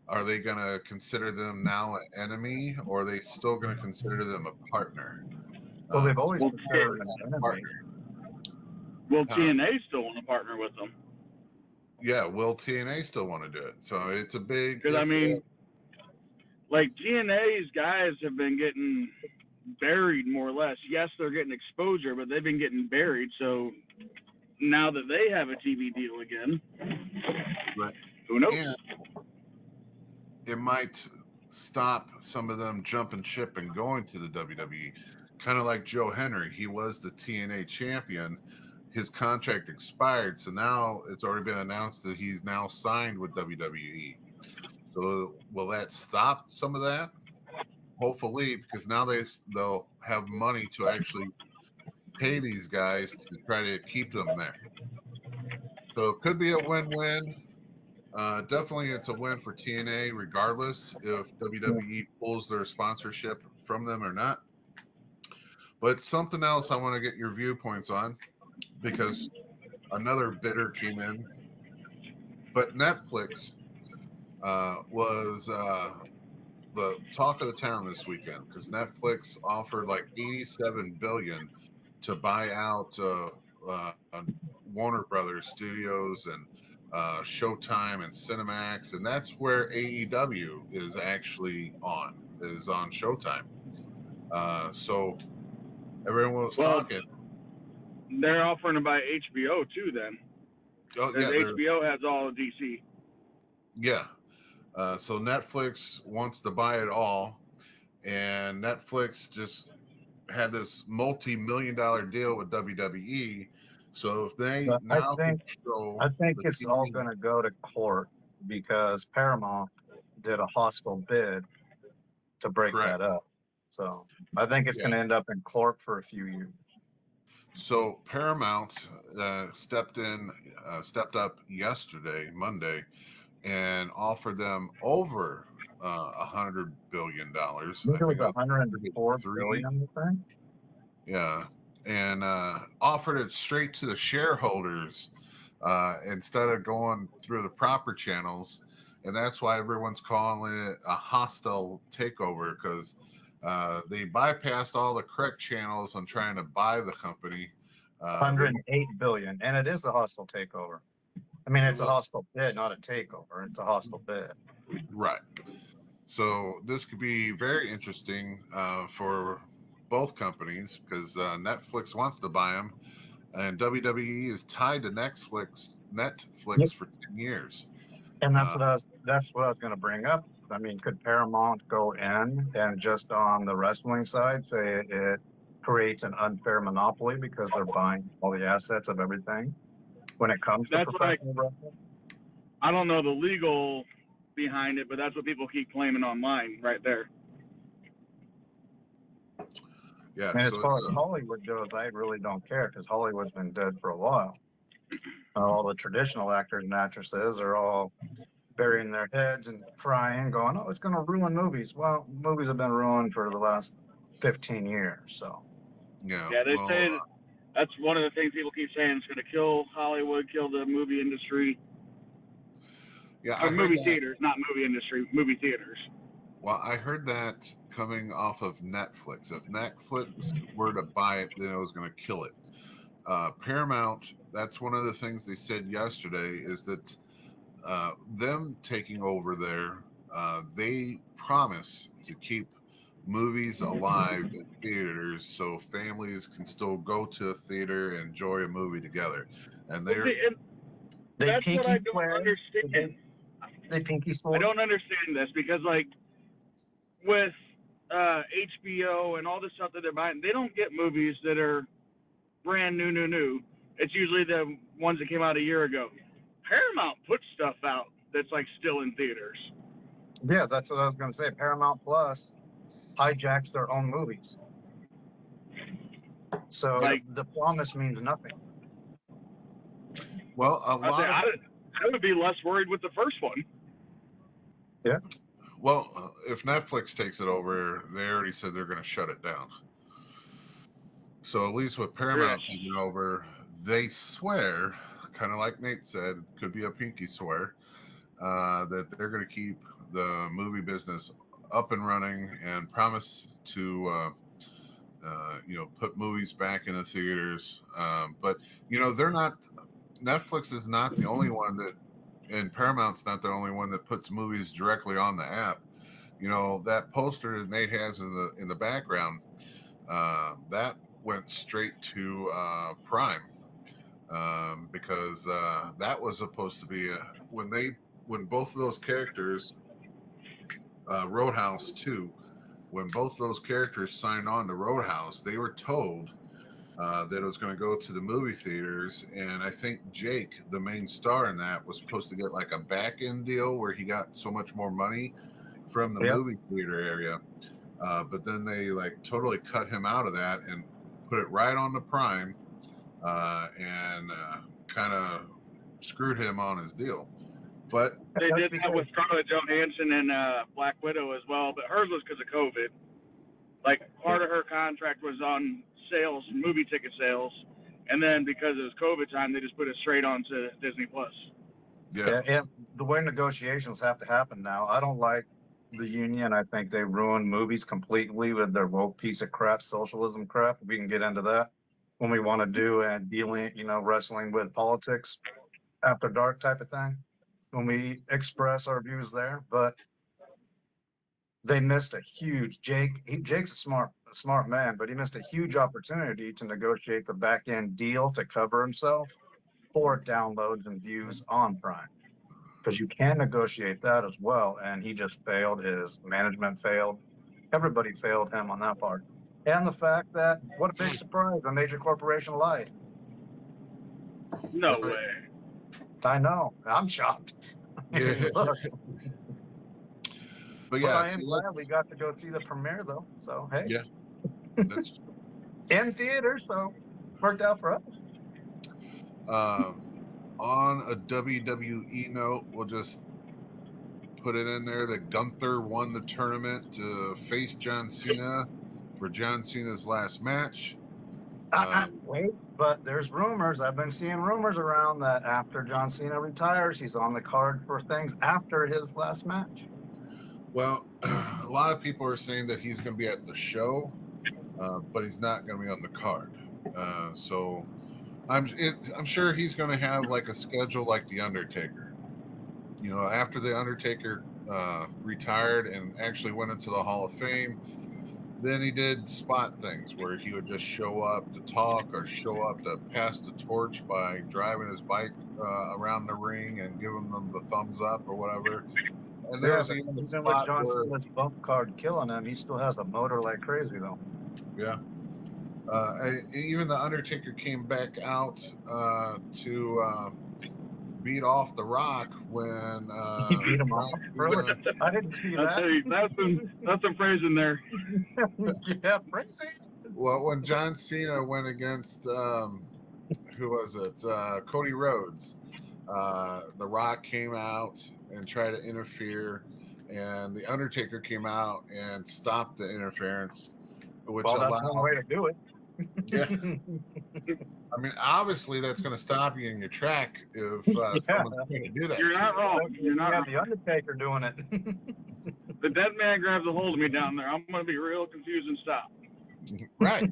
[SPEAKER 4] Are they going to consider them now an enemy, or are they still going to consider them a partner?
[SPEAKER 3] Well, they've always considered them an enemy.
[SPEAKER 1] Will TNA still want to partner with them?
[SPEAKER 4] Yeah, will TNA still want to do it? So it's a big.
[SPEAKER 1] Because I mean, like TNA's guys have been getting buried more or less. Yes, they're getting exposure, but they've been getting buried. So now that they have a TV deal again,
[SPEAKER 4] right.
[SPEAKER 1] Who knows?
[SPEAKER 4] And it might stop some of them jumping ship and going to the WWE. Kind of like Joe Henry. He was the TNA champion. His contract expired, so now it's already been announced that he's now signed with WWE. So will that stop some of that? Hopefully, because now they'll have money to actually pay these guys to try to keep them there. So it could be a win-win. Definitely, it's a win for TNA, regardless if WWE pulls their sponsorship from them or not. But something else I want to get your viewpoints on, because another bidder came in. But Netflix was the talk of the town this weekend, because Netflix offered like $87 billion to buy out Warner Brothers Studios and Showtime and Cinemax, and that's where AEW is actually on Showtime. So everyone was
[SPEAKER 1] Well,
[SPEAKER 4] talking.
[SPEAKER 1] they're offering to buy HBO too then.
[SPEAKER 4] Oh
[SPEAKER 1] Because
[SPEAKER 4] yeah,
[SPEAKER 1] HBO has all of DC.
[SPEAKER 4] yeah. So Netflix wants to buy it all, and Netflix just had this multi-million-dollar deal with WWE. So if they
[SPEAKER 3] But
[SPEAKER 4] now
[SPEAKER 3] I
[SPEAKER 4] control
[SPEAKER 3] think
[SPEAKER 4] the
[SPEAKER 3] it's all
[SPEAKER 4] TV,
[SPEAKER 3] going to go to court because Paramount did a hostile bid to break that
[SPEAKER 4] correct?
[SPEAKER 3] up. So I think it's
[SPEAKER 4] Yeah.
[SPEAKER 3] going to end up in court for a few years.
[SPEAKER 4] So Paramount stepped up yesterday, Monday, and offered them over $100 billion.
[SPEAKER 3] I think
[SPEAKER 4] I
[SPEAKER 3] it was
[SPEAKER 4] think it was
[SPEAKER 3] 104
[SPEAKER 4] three.
[SPEAKER 3] billion, I think.
[SPEAKER 4] Yeah, and offered it straight to the shareholders instead of going through the proper channels, and that's why everyone's calling it a hostile takeover because they bypassed all the correct channels on trying to buy the company. They
[SPEAKER 3] 108 billion, and it is a hostile takeover. I mean, it's a
[SPEAKER 4] well,
[SPEAKER 3] hostile bid, not a takeover. It's a hostile bid.
[SPEAKER 4] right. So this could be very interesting for both companies because Netflix wants to buy them, and WWE is tied to Netflix
[SPEAKER 3] Yep.
[SPEAKER 4] for 10 years.
[SPEAKER 3] And
[SPEAKER 4] Uh,
[SPEAKER 3] that's what I was going to bring up. I mean, could Paramount go in and just on the wrestling side say it creates an unfair monopoly because they're buying all the assets of everything when it comes to
[SPEAKER 1] That's what
[SPEAKER 3] professional wrestling?
[SPEAKER 1] I don't know the legal behind it, but that's what people keep claiming online right there.
[SPEAKER 4] yeah,
[SPEAKER 3] And as
[SPEAKER 4] so
[SPEAKER 3] far as Hollywood goes, I really don't care because Hollywood's been dead for a while. All the traditional actors and actresses are all burying their heads and crying, going, "Oh, it's going to ruin movies." Well, movies have been ruined for the last 15 years. So
[SPEAKER 4] yeah,
[SPEAKER 1] Yeah, they
[SPEAKER 4] well,
[SPEAKER 1] say that's one of the things people keep saying. It's going to kill Hollywood, kill the movie industry,
[SPEAKER 4] yeah,
[SPEAKER 1] or
[SPEAKER 4] I heard
[SPEAKER 1] movie
[SPEAKER 4] that.
[SPEAKER 1] theaters, not movie industry, movie theaters.
[SPEAKER 4] Well, I heard that coming off of Netflix. If Netflix were to buy it, then it was going to kill it. Paramount, that's one of the things they said yesterday is that them taking over there, they promise to keep movies alive in theaters so families can still go to a theater and enjoy a movie together. And
[SPEAKER 1] Well,
[SPEAKER 4] they're
[SPEAKER 1] see, and
[SPEAKER 3] they
[SPEAKER 1] that's what I
[SPEAKER 3] pinky
[SPEAKER 1] don't
[SPEAKER 3] swear.
[SPEAKER 1] understand.
[SPEAKER 3] They pinky
[SPEAKER 1] I
[SPEAKER 3] swore.
[SPEAKER 1] don't understand this because, like, with HBO and all the stuff that they're buying, they don't get movies that are brand new. It's usually the ones that came out a year ago. Paramount puts stuff out that's like still in theaters.
[SPEAKER 3] Yeah, that's what I was going to say. Paramount Plus hijacks their own movies. So
[SPEAKER 1] Like,
[SPEAKER 3] the promise means nothing.
[SPEAKER 4] well, a
[SPEAKER 1] I say,
[SPEAKER 4] lot of
[SPEAKER 1] I would be less worried with the first one.
[SPEAKER 3] Yeah.
[SPEAKER 4] well, if Netflix takes it over, they already said they're going to shut it down. So at least with Paramount
[SPEAKER 1] Yes.
[SPEAKER 4] taking over, they swear, kind of like Nate said, could be a pinky swear, that they're going to keep the movie business up and running and promise to, put movies back in the theaters. But they're not. Netflix is not the only one that, and Paramount's not the only one that puts movies directly on the app. That poster that Nate has in the background, that went straight to Prime because that was supposed to be when both of those characters, Roadhouse 2, when both those characters signed on to Roadhouse, they were told that it was going to go to the movie theaters, and I think Jake, the main star in that, was supposed to get like a back end deal where he got so much more money from the
[SPEAKER 3] Yep.
[SPEAKER 4] movie theater area. But then they like totally cut him out of that and put it right on the Prime, and kind of screwed him on his deal. But
[SPEAKER 1] They
[SPEAKER 3] That's
[SPEAKER 1] did that
[SPEAKER 3] because
[SPEAKER 1] with Scarlett Johansson and Black Widow as well, but hers was because of COVID. Like, part of her contract was on sales, movie ticket sales, and then because it was COVID time, they just put it straight onto Disney Plus.
[SPEAKER 4] yeah,
[SPEAKER 3] the way negotiations have to happen now. I don't like the union. I think they ruin movies completely with their woke piece of crap, socialism crap. We can get into that when we want to do and dealing, wrestling with politics after dark type of thing. When we express our views there, but they missed a huge Jake's a smart man, but he missed a huge opportunity to negotiate the back end deal to cover himself for downloads and views on Prime. Because you can negotiate that as well. And he just failed. His management failed. Everybody failed him on that part. And the fact that, what a big surprise, a major corporation lied.
[SPEAKER 1] No
[SPEAKER 4] Right.
[SPEAKER 1] way.
[SPEAKER 3] I know. I'm shocked.
[SPEAKER 4] Yeah.
[SPEAKER 3] Look,
[SPEAKER 4] But
[SPEAKER 3] but
[SPEAKER 4] yeah,
[SPEAKER 3] I am
[SPEAKER 4] so
[SPEAKER 3] glad we got to go see the premiere, though. So, hey,
[SPEAKER 4] yeah, that's
[SPEAKER 3] in theater, so worked out for us.
[SPEAKER 4] on a WWE note, we'll just put it in there that Gunther won the tournament to face John Cena for John Cena's last match.
[SPEAKER 3] Wait, but there's rumors. I've been seeing rumors around that after John Cena retires, he's on the card for things after his last match.
[SPEAKER 4] Well, a lot of people are saying that he's going to be at the show, but he's not going to be on the card. So I'm sure he's going to have like a schedule like the Undertaker. You know, after the Undertaker retired and actually went into the Hall of Fame, then he did spot things where he would just show up to talk or show up to pass the torch by driving his bike around the ring and giving them the thumbs up or whatever. And there
[SPEAKER 3] Yeah,
[SPEAKER 4] was
[SPEAKER 3] but
[SPEAKER 4] even a
[SPEAKER 3] even with
[SPEAKER 4] spot
[SPEAKER 3] John
[SPEAKER 4] where,
[SPEAKER 3] Cena's bump card killing him, he still has a motor like crazy, though.
[SPEAKER 4] yeah, even the Undertaker came back out to beat off The Rock when
[SPEAKER 3] He beat him off. Really?
[SPEAKER 4] Cena,
[SPEAKER 3] I didn't see that.
[SPEAKER 1] That's some phrase in there.
[SPEAKER 3] Yeah, crazy.
[SPEAKER 4] well, when John Cena went against who was it? Cody Rhodes. The Rock came out and tried to interfere, and the Undertaker came out and stopped the interference, which
[SPEAKER 3] Well, that's
[SPEAKER 4] allowed.
[SPEAKER 3] one way to do it.
[SPEAKER 4] Yeah, I mean, obviously that's going to stop you in your track if someone's trying to do that.
[SPEAKER 1] You're
[SPEAKER 4] to
[SPEAKER 1] not
[SPEAKER 4] you.
[SPEAKER 1] wrong.
[SPEAKER 3] Especially
[SPEAKER 1] You're
[SPEAKER 3] if
[SPEAKER 1] not
[SPEAKER 3] you
[SPEAKER 1] wrong.
[SPEAKER 3] have the Undertaker doing it.
[SPEAKER 1] The dead man grabs a hold of me down there. I'm going to be real confused and stop.
[SPEAKER 4] Right.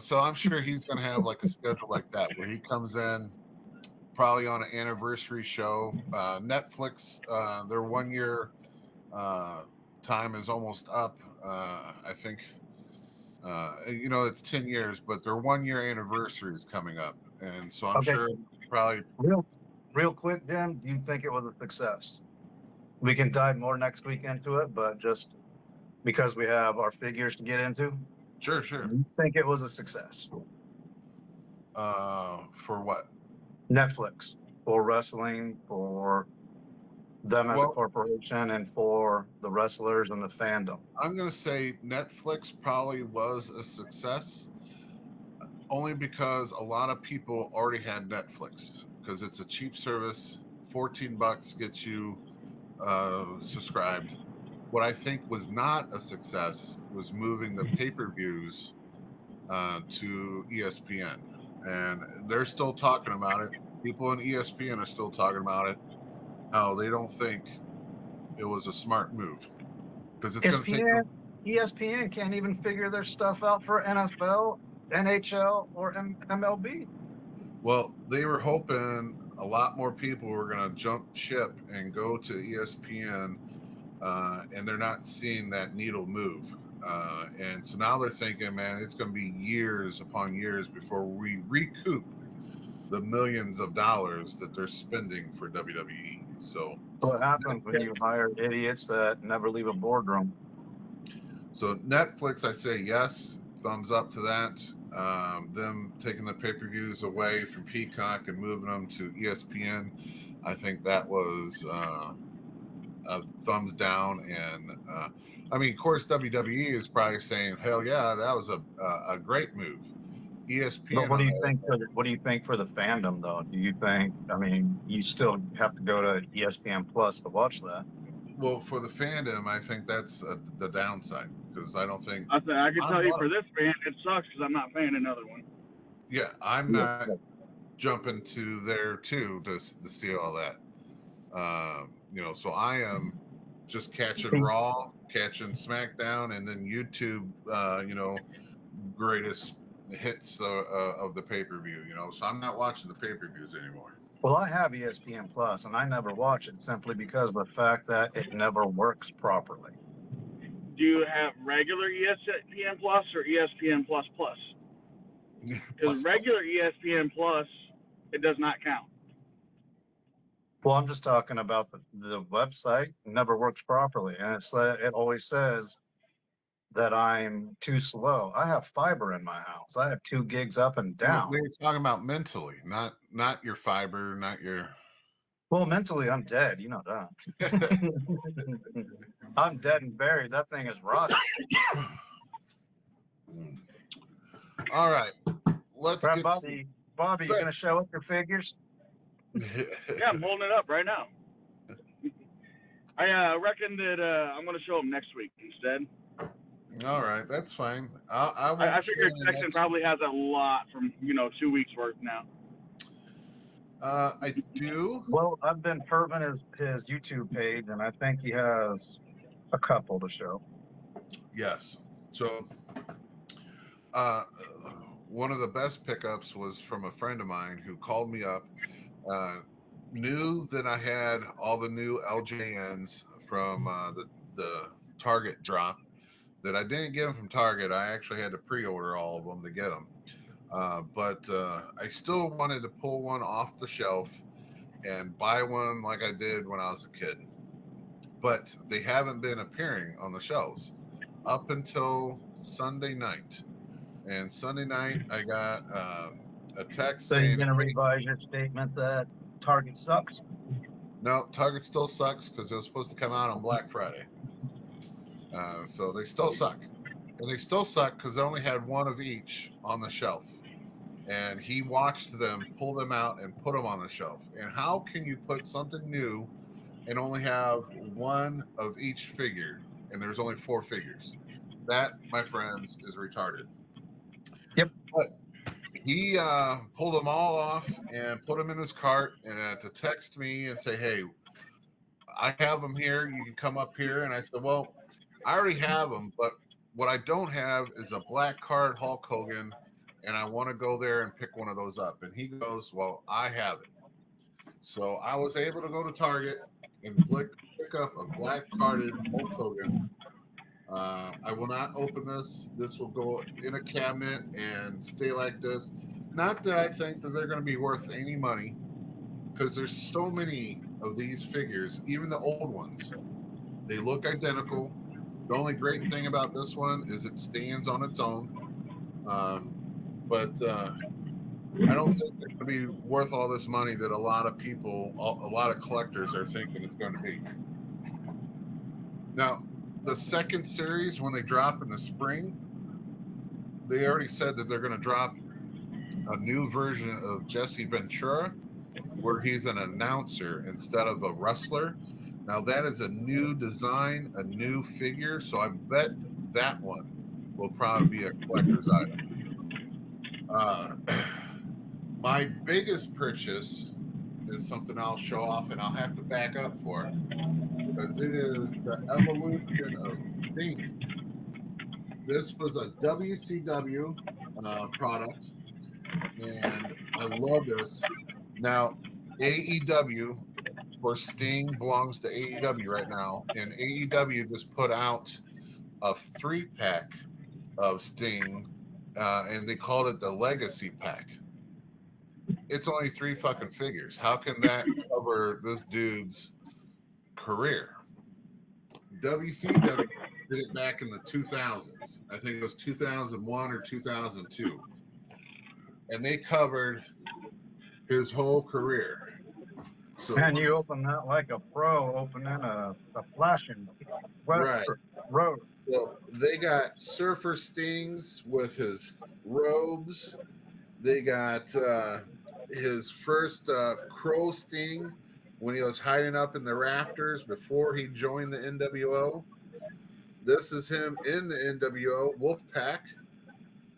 [SPEAKER 4] So I'm sure he's going to have like a schedule like that where he comes in probably on an anniversary show. Netflix, their 1 year time is almost up. I think, you know, it's 10 years, but their 1 year anniversary is coming up. And so I'm
[SPEAKER 3] Okay.
[SPEAKER 4] sure probably.
[SPEAKER 3] Real quick, Jim, do you think it was a success? We can dive more next week into it, but just because we have our figures to get into,
[SPEAKER 4] Sure.
[SPEAKER 3] do you think it was a success?
[SPEAKER 4] For what?
[SPEAKER 3] Netflix, for wrestling, for them as a
[SPEAKER 4] Well,
[SPEAKER 3] corporation, and for the wrestlers and the fandom.
[SPEAKER 4] I'm going to say Netflix probably was a success only because a lot of people already had Netflix because it's a cheap service. $14 gets you subscribed. What I think was not a success was moving the pay-per-views to ESPN. And they're still talking about it. People in ESPN are still talking about it. How they don't think it was a smart move because it's going to take them.
[SPEAKER 3] ESPN can't even figure their stuff out for NFL, NHL, or MLB.
[SPEAKER 4] Well, they were hoping a lot more people were going to jump ship and go to ESPN, and they're not seeing that needle move. And so now they're thinking, man, it's going to be years upon years before we recoup the millions of dollars that they're spending for WWE. So
[SPEAKER 3] What happens when you hire idiots that never leave a boardroom?
[SPEAKER 4] So Netflix, I say yes, thumbs up to that. Them taking the pay-per-views away from Peacock and moving them to ESPN, I think that was a thumbs down. And I mean, of course, WWE is probably saying, "Hell yeah, that was a great move." ESPN.
[SPEAKER 3] But what do you think? What do you think for the fandom, though? Do you think? I mean, you still have to go to ESPN Plus to watch that.
[SPEAKER 4] Well, for the fandom, I think that's the downside because I don't think.
[SPEAKER 1] I can tell you for this fan, it sucks because I'm not paying another one.
[SPEAKER 4] Yeah, I'm not jumping to there too to see all that. You know, so I am just catching Raw, catching SmackDown, and then YouTube. You know, greatest hits of the pay-per-view. You know, so I'm not watching the pay-per-views anymore.
[SPEAKER 3] Well, I have ESPN Plus, and I never watch it simply because of the fact that it never works properly.
[SPEAKER 1] Do you have regular ESPN Plus or ESPN Plus Plus? Because regular ESPN Plus, it does not count.
[SPEAKER 3] Well, I'm just talking about the website never works properly, and it always says that I'm too slow. I have fiber in my house. I have 2 gigs up and down.
[SPEAKER 4] We're talking about mentally, not your fiber, not your.
[SPEAKER 3] Well, mentally, I'm dead. You know that. I'm dead and buried. That thing is rotten.
[SPEAKER 4] All right, let's
[SPEAKER 3] Right,
[SPEAKER 4] get
[SPEAKER 3] Bobby, you gonna show us your figures?
[SPEAKER 1] Yeah, I'm holding it up right now. I reckon that I'm going to show them next week instead.
[SPEAKER 4] All right, that's fine. I
[SPEAKER 1] figure Texan probably has a lot from 2 weeks worth now.
[SPEAKER 4] I do.
[SPEAKER 3] Well, I've been perving his YouTube page, and I think he has a couple to show.
[SPEAKER 4] Yes. So, one of the best pickups was from a friend of mine who called me up, knew that I had all the new LJNs from the Target drop. That I didn't get them from Target. I actually had to pre-order all of them to get them. But I still wanted to pull one off the shelf and buy one like I did when I was a kid. But they haven't been appearing on the shelves up until Sunday night. And Sunday night, I got a text
[SPEAKER 3] So
[SPEAKER 4] saying,
[SPEAKER 3] you're gonna revise your statement that Target sucks?
[SPEAKER 4] no, Target still sucks because it was supposed to come out on Black Friday. So they still suck. And they still suck because they only had one of each on the shelf. And he watched them pull them out and put them on the shelf. And how can you put something new and only have one of each figure? And there's only 4 figures. That, my friends, is retarded.
[SPEAKER 3] Yep.
[SPEAKER 4] But he pulled them all off and put them in his cart and to text me and say, hey, I have them here. You can come up here. And I said, well, I already have them, but what I don't have is a black card Hulk Hogan, and I want to go there and pick one of those up. And he goes, well, I have it. So I was able to go to Target and pick up a black carded Hulk Hogan. I will not open this. This will go in a cabinet and stay like this. Not that I think that they're going to be worth any money, because there's so many of these figures, even the old ones. They look identical. The only great thing about this one is it stands on its own. But I don't think it's going to be worth all this money that a lot of people, a lot of collectors are thinking it's going to be. Now, the second series, when they drop in the spring, they already said that they're going to drop a new version of Jesse Ventura, where he's an announcer instead of a wrestler. Now, that is a new design, a new figure, so I bet that one will probably be a collector's item. My biggest purchase is something I'll show off, and I'll have to back up for, because it is the evolution of Sting. This was a WCW product, and I love this. Now, AEW, where Sting belongs to AEW right now, and AEW just put out a 3-pack of Sting, and they called it the Legacy Pack. It's only 3 fucking figures. How can that cover this dude's career? WCW did it back in the 2000s. I think it was 2001 or 2002. And they covered his whole career. So
[SPEAKER 3] Man, you open that like a pro opening a flashing
[SPEAKER 4] right.
[SPEAKER 3] road.
[SPEAKER 4] So they got Surfer Stings with his robes. They got his first Crow Sting when he was hiding up in the rafters before he joined the NWO. This is him in the NWO Wolfpack.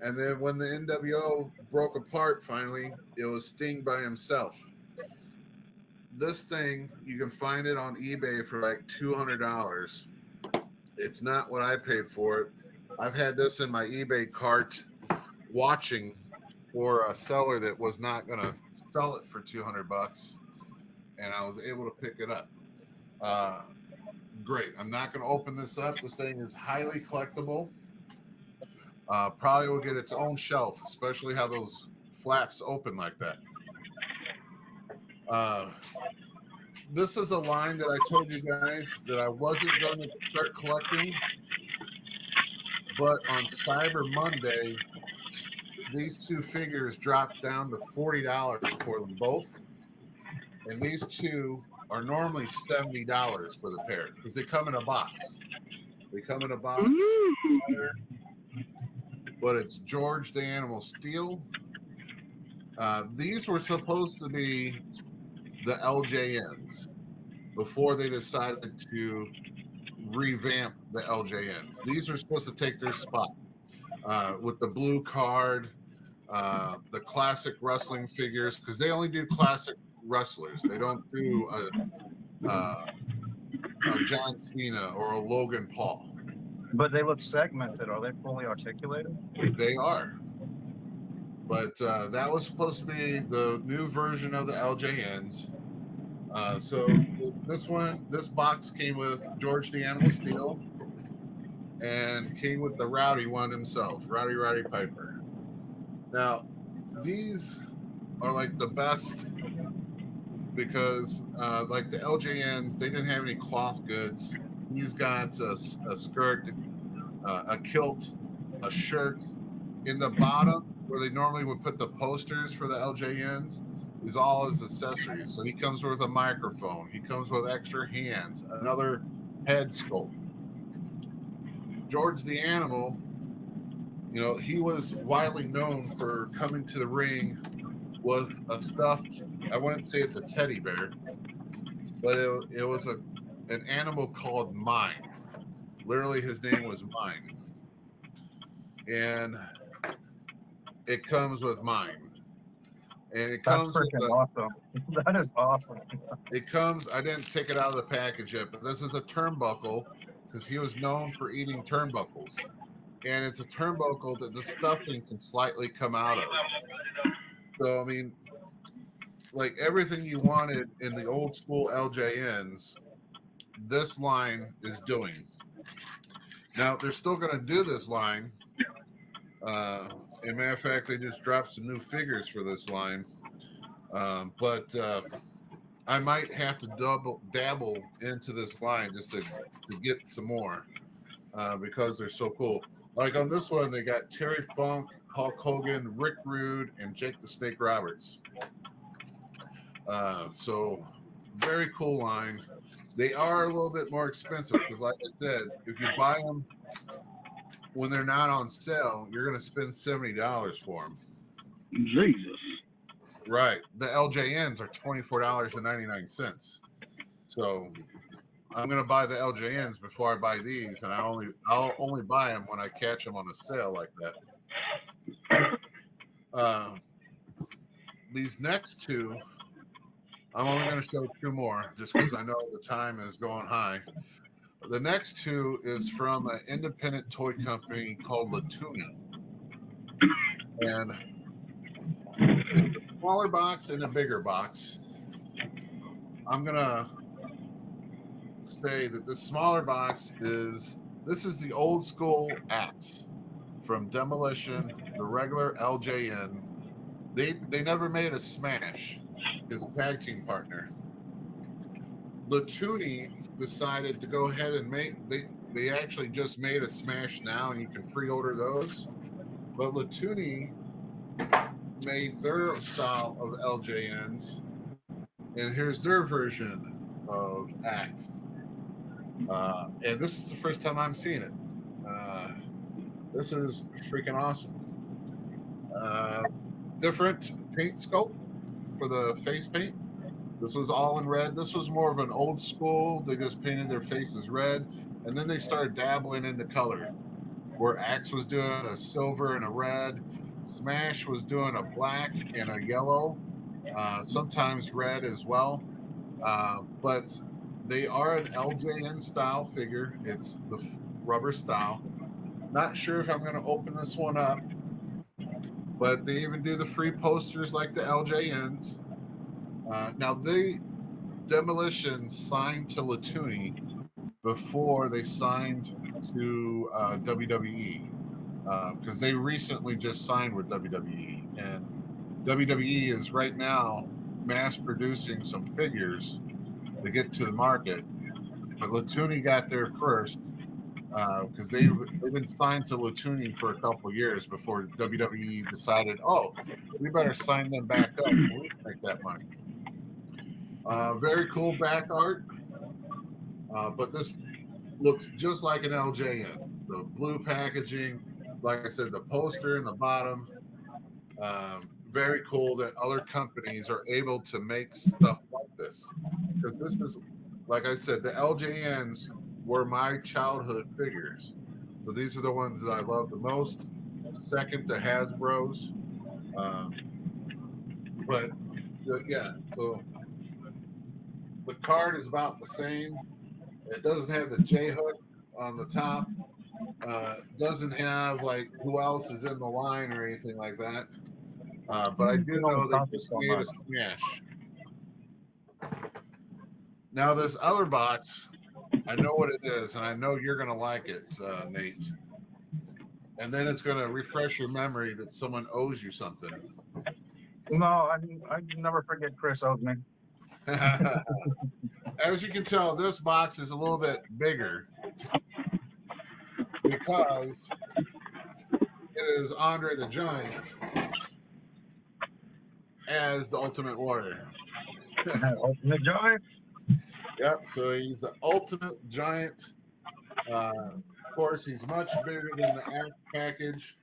[SPEAKER 4] And then when the NWO broke apart finally, it was Sting by himself. This thing, you can find it on eBay for like $200. It's not what I paid for it. I've had this in my eBay cart watching for a seller that was not going to sell it for $200, and I was able to pick it up. Great. I'm not going to open this up. This thing is highly collectible. Probably will get its own shelf, especially how those flaps open like that. This is a line that I told you guys that I wasn't going to start collecting, but on Cyber Monday, these two figures dropped down to $40 for them both, and these two are normally $70 for the pair because they come in a box. They come in a box, but it's George the Animal Steel. These were supposed to be the LJNs before they decided to revamp the LJNs. These are supposed to take their spot with the blue card, the classic wrestling figures, because they only do classic wrestlers. They don't do a John Cena or a Logan Paul.
[SPEAKER 3] But they look segmented. Are they fully articulated?
[SPEAKER 4] They are. But that was supposed to be the new version of the LJNs. So this box came with George the Animal Steel and came with the Rowdy one himself, Rowdy Piper. Now, these are like the best because like the LJNs, they didn't have any cloth goods. He's got a skirt, a kilt, a shirt. In the bottom, where they normally would put the posters for the LJNs, is all his accessories. So he comes with a microphone. He comes with extra hands, another head sculpt. George the Animal, you know, he was widely known for coming to the ring with a stuffed, I wouldn't say it's a teddy bear, but it was an animal called Mine. Literally, his name was Mine. And it comes with Mine. And it
[SPEAKER 3] That's
[SPEAKER 4] comes with
[SPEAKER 3] freaking awesome. That is awesome.
[SPEAKER 4] it comes, I didn't take it out of the package yet, but this is a turnbuckle because he was known for eating turnbuckles. And it's a turnbuckle that the stuffing can slightly come out of. So, I mean, like everything you wanted in the old school LJNs, this line is doing. Now, they're still going to do this line. As a matter of fact, they just dropped some new figures for this line. But I might have to dabble into this line just to get some more because they're so cool. Like on this one, they got Terry Funk, Hulk Hogan, Rick Rude, and Jake the Snake Roberts. So very cool line. They are a little bit more expensive because, like I said, if you buy them when they're not on sale, you're going to spend $70 for them.
[SPEAKER 1] Jesus.
[SPEAKER 4] Right. The LJNs are $24.99. So I'm going to buy the LJNs before I buy these, and I'll only buy them when I catch them on a sale like that. These next two, I'm only going to show two more just because I know the time is going high. The next two is from an independent toy company called Latuni. And it's a smaller box and a bigger box. I'm going to say that this smaller box is the old school Axe from Demolition, the regular LJN. They never made a Smash, his tag team partner. Latuni decided to go ahead and they actually just made a Smash now, and you can pre-order those. But Latuni made their style of LJNs, and here's their version of Axe. And this is the first time I'm seeing it. This is freaking awesome. Different paint sculpt for the face paint. This was all in red. This was more of an old school. They just painted their faces red, and then they started dabbling into color. Where Axe was doing a silver and a red, Smash was doing a black and a yellow, sometimes red as well. But they are an LJN style figure. It's the rubber style. Not sure if I'm going to open this one up. but they even do the free posters like the LJNs. Now Demolition signed to Latuni before they signed to WWE, because they recently just signed with WWE, and WWE is right now mass producing some figures to get to the market, but Latuni got there first, because they've been signed to Latuni for a couple years before WWE decided, oh, we better sign them back up so we can make that money. Very cool back art, but this looks just like an LJN. The blue packaging, like I said, the poster in the bottom. Very cool that other companies are able to make stuff like this, because this is, like I said, the LJNs were my childhood figures. So these are the ones that I love the most, second to Hasbro's. But yeah, so the card is about the same. It doesn't have the J hook on the top. Doesn't have like who else is in the line or anything like that. But I do
[SPEAKER 3] It only
[SPEAKER 4] know they
[SPEAKER 3] costs us
[SPEAKER 4] just
[SPEAKER 3] so
[SPEAKER 4] made a
[SPEAKER 3] much.
[SPEAKER 4] smash. Now this other box, I know what it is, and I know you're gonna like it, Nate. And then it's gonna refresh your memory that someone owes you something.
[SPEAKER 3] No, I never forget Chris owes me.
[SPEAKER 4] As you can tell, this box is a little bit bigger because it is Andre the Giant as the Ultimate Warrior.
[SPEAKER 3] Ultimate Giant.
[SPEAKER 4] Yep, so he's the Ultimate Giant. Of course, he's much bigger than the Act package.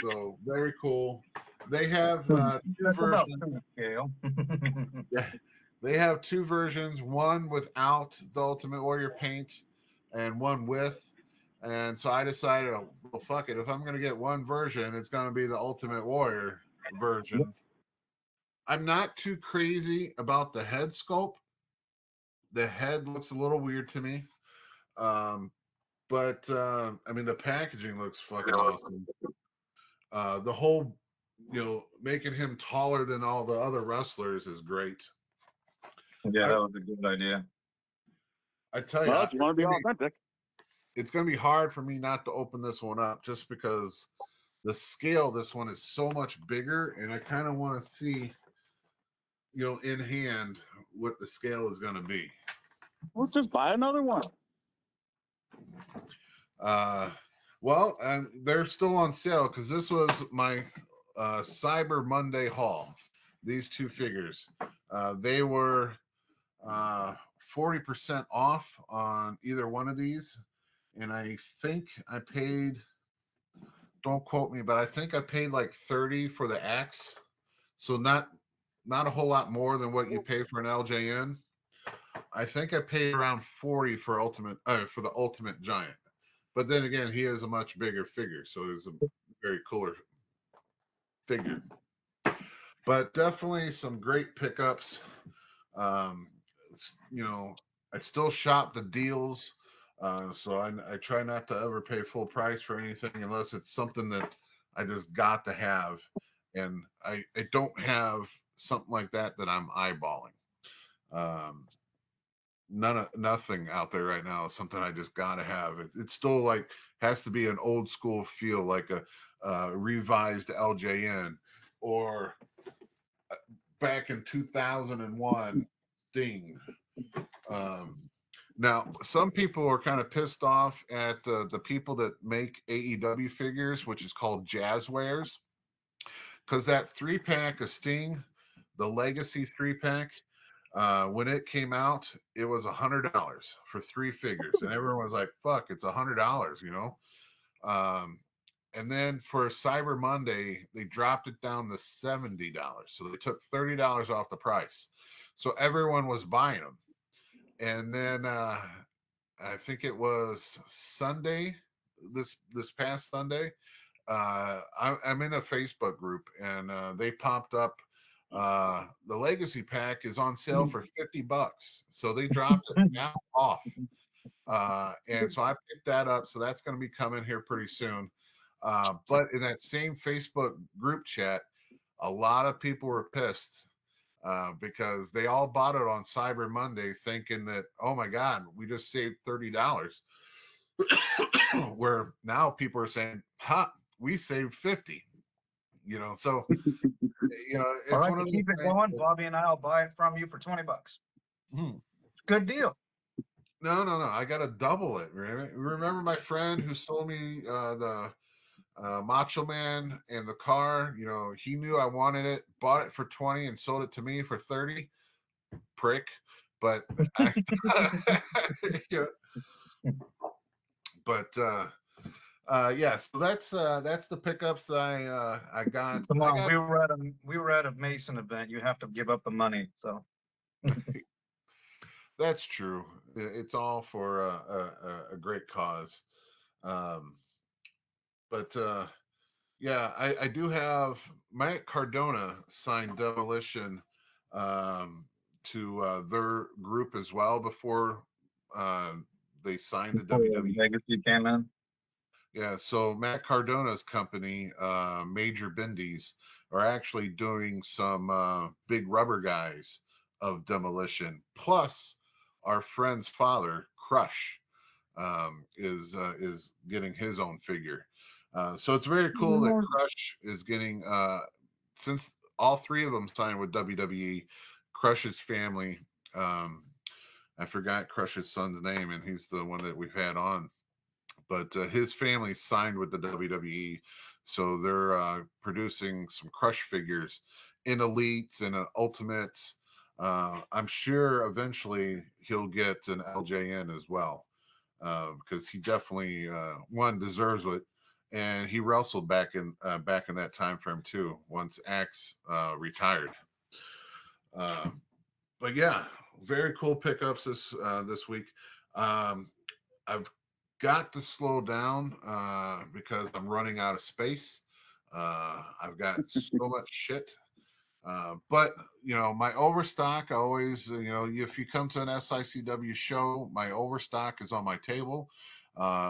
[SPEAKER 4] So very cool. They have two
[SPEAKER 3] That's about
[SPEAKER 4] versions.
[SPEAKER 3] two scale.
[SPEAKER 4] Yeah, they have two versions, one without the Ultimate Warrior paint and one with. And so I decided, oh, well, fuck it. If I'm going to get one version, it's going to be the Ultimate Warrior version. I'm not too crazy about the head sculpt. The head looks a little weird to me. But I mean, the packaging looks fucking awesome. The whole, making him taller than all the other wrestlers is great.
[SPEAKER 3] Yeah, that was a good idea.
[SPEAKER 4] I tell you,
[SPEAKER 1] Well, if you want to be authentic.
[SPEAKER 4] it's going to be hard for me not to open this one up just because the scale of this one is so much bigger, and I kind of want to see, in hand what the scale is going to be.
[SPEAKER 1] Well, just buy another one.
[SPEAKER 4] Well, and they're still on sale because this was my Cyber Monday haul. These two figures, they were 40% off on either one of these, and I think I paid. Don't quote me, but I think I paid like 30 for the axe, so not a whole lot more than what you pay for an LJN. I think I paid around 40 for the Ultimate Giant. But then again, he is a much bigger figure, so it's a very cooler figure. But definitely some great pickups. Um, I still shop the deals, so I try not to ever pay full price for anything unless it's something that I just got to have, and I don't have something like that I'm eyeballing. Nothing out there right now is something I just gotta have. It's still like has to be an old school feel, like a revised LJN or back in 2001 Sting. Now, some people are kind of pissed off at the people that make AEW figures, which is called Jazzwares, because that 3-pack of Sting, the Legacy 3-pack, when it came out, it was $100 for 3 figures, and everyone was like, "Fuck, it's $100," And then for Cyber Monday, they dropped it down to $70, so they took $30 off the price. So everyone was buying them, and then I think it was Sunday, this past Sunday. I'm in a Facebook group, and they popped up. The Legacy pack is on sale for $50, so they dropped it half off. And so I picked that up, so that's going to be coming here pretty soon. But in that same Facebook group chat, a lot of people were pissed because they all bought it on Cyber Monday thinking that, oh my God, we just saved $30. Where now people are saying, ha, we saved 50. So
[SPEAKER 3] All
[SPEAKER 4] it's
[SPEAKER 3] right,
[SPEAKER 4] one
[SPEAKER 3] to
[SPEAKER 4] of those
[SPEAKER 3] keep it
[SPEAKER 4] things
[SPEAKER 3] going,
[SPEAKER 4] that,
[SPEAKER 3] Bobby and I'll buy it from you for $20.
[SPEAKER 4] hmm.
[SPEAKER 3] Good deal.
[SPEAKER 4] No, I got to double it. Remember my friend who sold me the Macho Man and the car? He knew I wanted it, bought it for 20 and sold it to me for 30. Prick. But I, you know, but yeah, so that's the pickups I got.
[SPEAKER 3] Come
[SPEAKER 4] I
[SPEAKER 3] on,
[SPEAKER 4] got
[SPEAKER 3] we were at a Mason event. You have to give up the money. So
[SPEAKER 4] That's true. It's all for a great cause. Um, but yeah, I do have Mike Cardona signed Demolition to their group as well before uh, they signed to
[SPEAKER 3] before
[SPEAKER 4] WWE.
[SPEAKER 3] Legacy came in.
[SPEAKER 4] Yeah, so Matt Cardona's company, Major Bindies, are actually doing some big rubber guys of Demolition. Plus, our friend's father, Crush, is getting his own figure. So it's very cool that Crush is getting, since all three of them signed with WWE, Crush's family. I forgot Crush's son's name, and he's the one that we've had on. But his family signed with the WWE, so they're producing some Crush figures in Elites and Ultimates. I'm sure eventually he'll get an LJN as well, because he definitely one deserves it, and he wrestled back in that time frame too. Once Axe retired, but yeah, very cool pickups this week. I've got to slow down because I'm running out of space. I've got so much shit. But my overstock, I always, if you come to an SICW show, my overstock is on my table.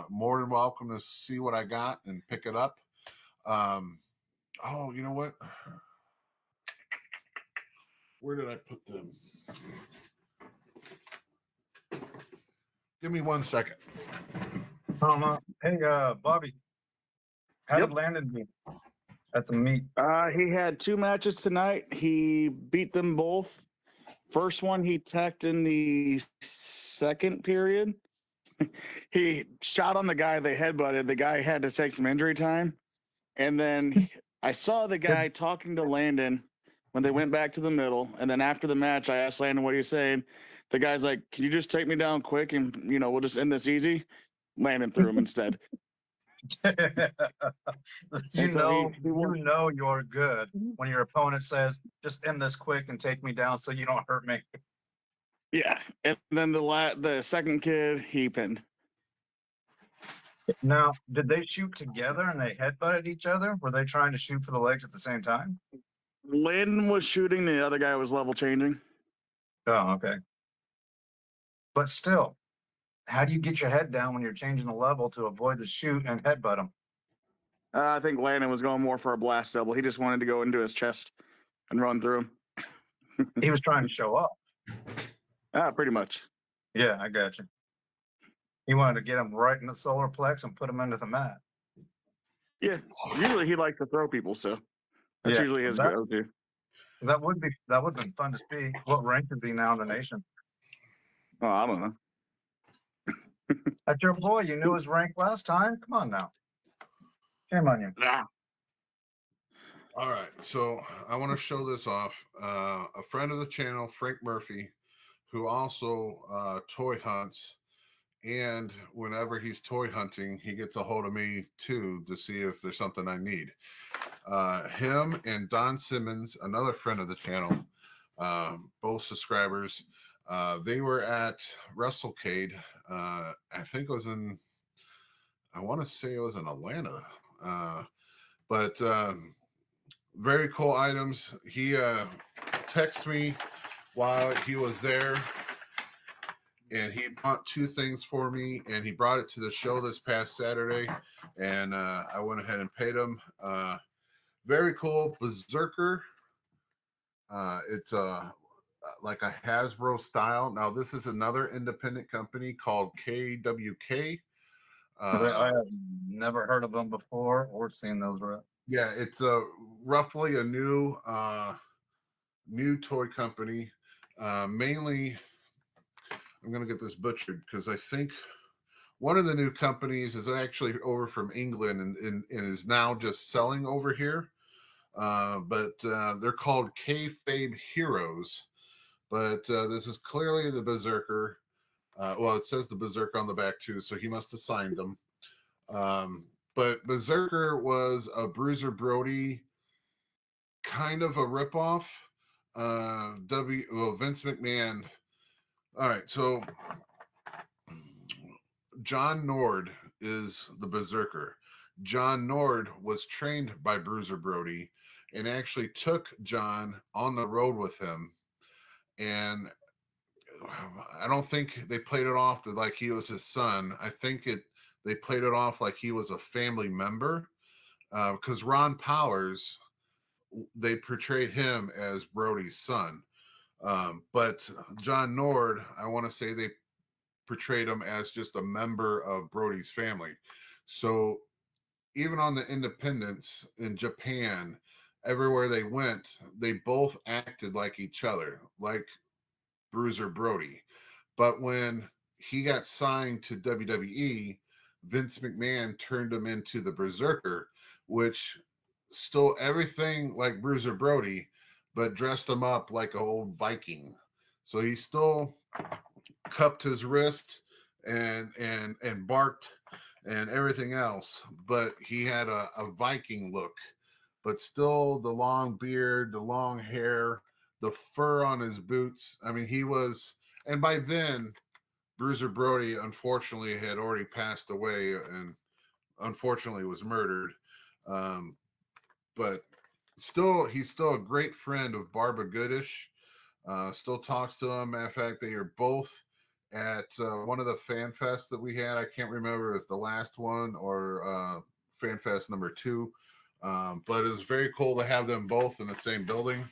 [SPEAKER 4] More than welcome to see what I got and pick it up. Oh, you know what? Where did I put them? Give me 1 second.
[SPEAKER 3] Hey, Bobby, how
[SPEAKER 5] Yep.
[SPEAKER 3] did Landon do at the meet?
[SPEAKER 5] He had 2 matches tonight. He beat them both. First one, he teched in the second period. He shot on the guy they headbutted. The guy had to take some injury time. And then I saw the guy talking to Landon when they went back to the middle. And then after the match, I asked Landon, what are you saying? The guy's like, can you just take me down quick and, we'll just end this easy? Landon threw him instead.
[SPEAKER 3] You
[SPEAKER 5] And so
[SPEAKER 3] know,
[SPEAKER 5] he won.
[SPEAKER 3] you know you're good when your opponent says, "Just end this quick and take me down, so you don't hurt me."
[SPEAKER 5] Yeah. And then the second kid, he pinned.
[SPEAKER 3] Now, did they shoot together and they headbutted each other? Were they trying to shoot for the legs at the same time?
[SPEAKER 5] Landon was shooting, the other guy was level changing.
[SPEAKER 3] Oh, okay. But still, how do you get your head down when you're changing the level to avoid the shoot and headbutt him?
[SPEAKER 5] I think Landon was going more for a blast double. He just wanted to go into his chest and run through him.
[SPEAKER 3] He was trying to show off.
[SPEAKER 5] Pretty much.
[SPEAKER 3] Yeah, I got you. He wanted to get him right in the solar plex and put him into the mat.
[SPEAKER 5] Yeah. Usually he likes to throw people, so that's
[SPEAKER 3] Yeah,
[SPEAKER 5] usually his
[SPEAKER 3] that-
[SPEAKER 5] go-to.
[SPEAKER 3] That would have been fun to see. What rank is he now in the nation?
[SPEAKER 5] Oh, I don't know.
[SPEAKER 3] That's your boy. You knew his rank last time. Come on now. Shame on you.
[SPEAKER 5] Ah.
[SPEAKER 4] All right, so I want to show this off. A friend of the channel, Frank Murphy, who also toy hunts, and whenever he's toy hunting, he gets a hold of me too to see if there's something I need. Him and Don Simmons, another friend of the channel, both subscribers, they were at WrestleCade. I think it was I want to say it was in Atlanta, but very cool items. He texted me while he was there, and he bought 2 things for me, and he brought it to the show this past Saturday, and I went ahead and paid him. Very cool Berserker. It's like a Hasbro style. Now this is another independent company called KWK.
[SPEAKER 3] I have never heard of them before or seen those.
[SPEAKER 4] Yeah, it's roughly a new toy company. Mainly, I'm gonna get this butchered because I think one of the new companies is actually over from England and is now just selling over here. But they're called Kayfabe Heroes. But this is clearly the Berserker. Well, it says the Berserker on the back too, so he must have signed them. But Berserker was a Bruiser Brody kind of a ripoff. Vince McMahon. All right, so John Nord is the Berserker. John Nord was trained by Bruiser Brody and actually took John on the road with him. And I don't think they played it off that like he was his son. I think they played it off like he was a family member. Because Ron Powers, they portrayed him as Brody's son. But John Nord, I want to say they portrayed him as just a member of Brody's family. So even on the independents in Japan, everywhere they went, they both acted like each other, like Bruiser Brody. But when he got signed to WWE, Vince McMahon turned him into the Berserker, which stole everything like Bruiser Brody, but dressed him up like an old Viking. So he still cupped his wrist and barked and everything else, but he had a Viking look, but still the long beard, the long hair, the fur on his boots. I mean, he was, and by then, Bruiser Brody unfortunately had already passed away and unfortunately was murdered. Um, but still, he's still a great friend of Barbara Goodish. Still talks to him. Matter of fact, they are both at one of the fan fests that we had. I can't remember if it was the last one or fan fest number 2. But it was very cool to have them both in the same building.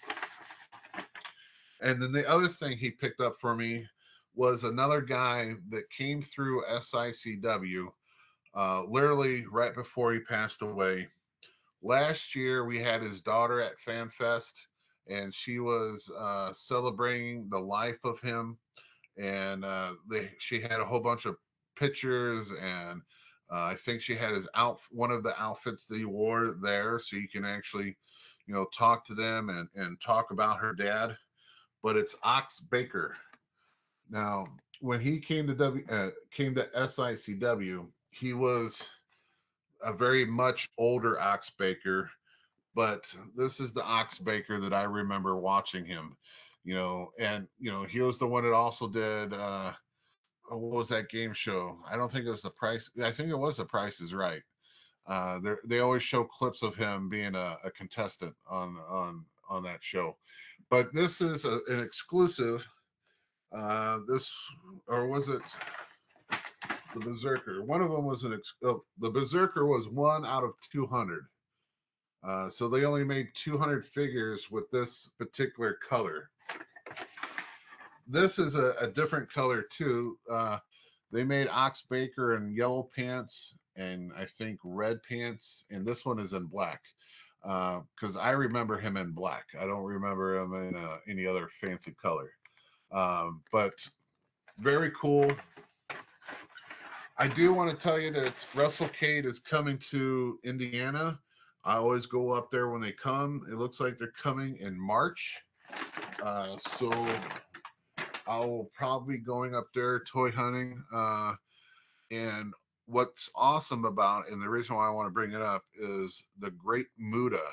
[SPEAKER 4] And then the other thing he picked up for me was another guy that came through SICW literally right before he passed away. Last year, we had his daughter at FanFest, and she was celebrating the life of him. And she had a whole bunch of pictures, and I think she had one of the outfits that he wore there, so you can actually, talk to them and talk about her dad. But it's Ox Baker. Now, when he came to SICW, he was a very much older Ox Baker, but this is the Ox Baker that I remember watching him, and he was the one that also did what was that game show? I don't think it was The Price. I think it was The Price is Right. They always show clips of him being a contestant on that show, but this is an exclusive. Or was it the Berserker? One of them was the Berserker was 1 out of 200. So they only made 200 figures with this particular color. This is a different color too. They made Ox Baker in yellow pants and I think red pants, and this one is in black. Because I remember him in black. I don't remember him in any other fancy color. But very cool. I do want to tell you that WrestleCade is coming to Indiana. I always go up there when they come. It looks like they're coming in March. So I will probably be going up there toy hunting. And what's awesome about it, and the reason why I want to bring it up, is the Great Muta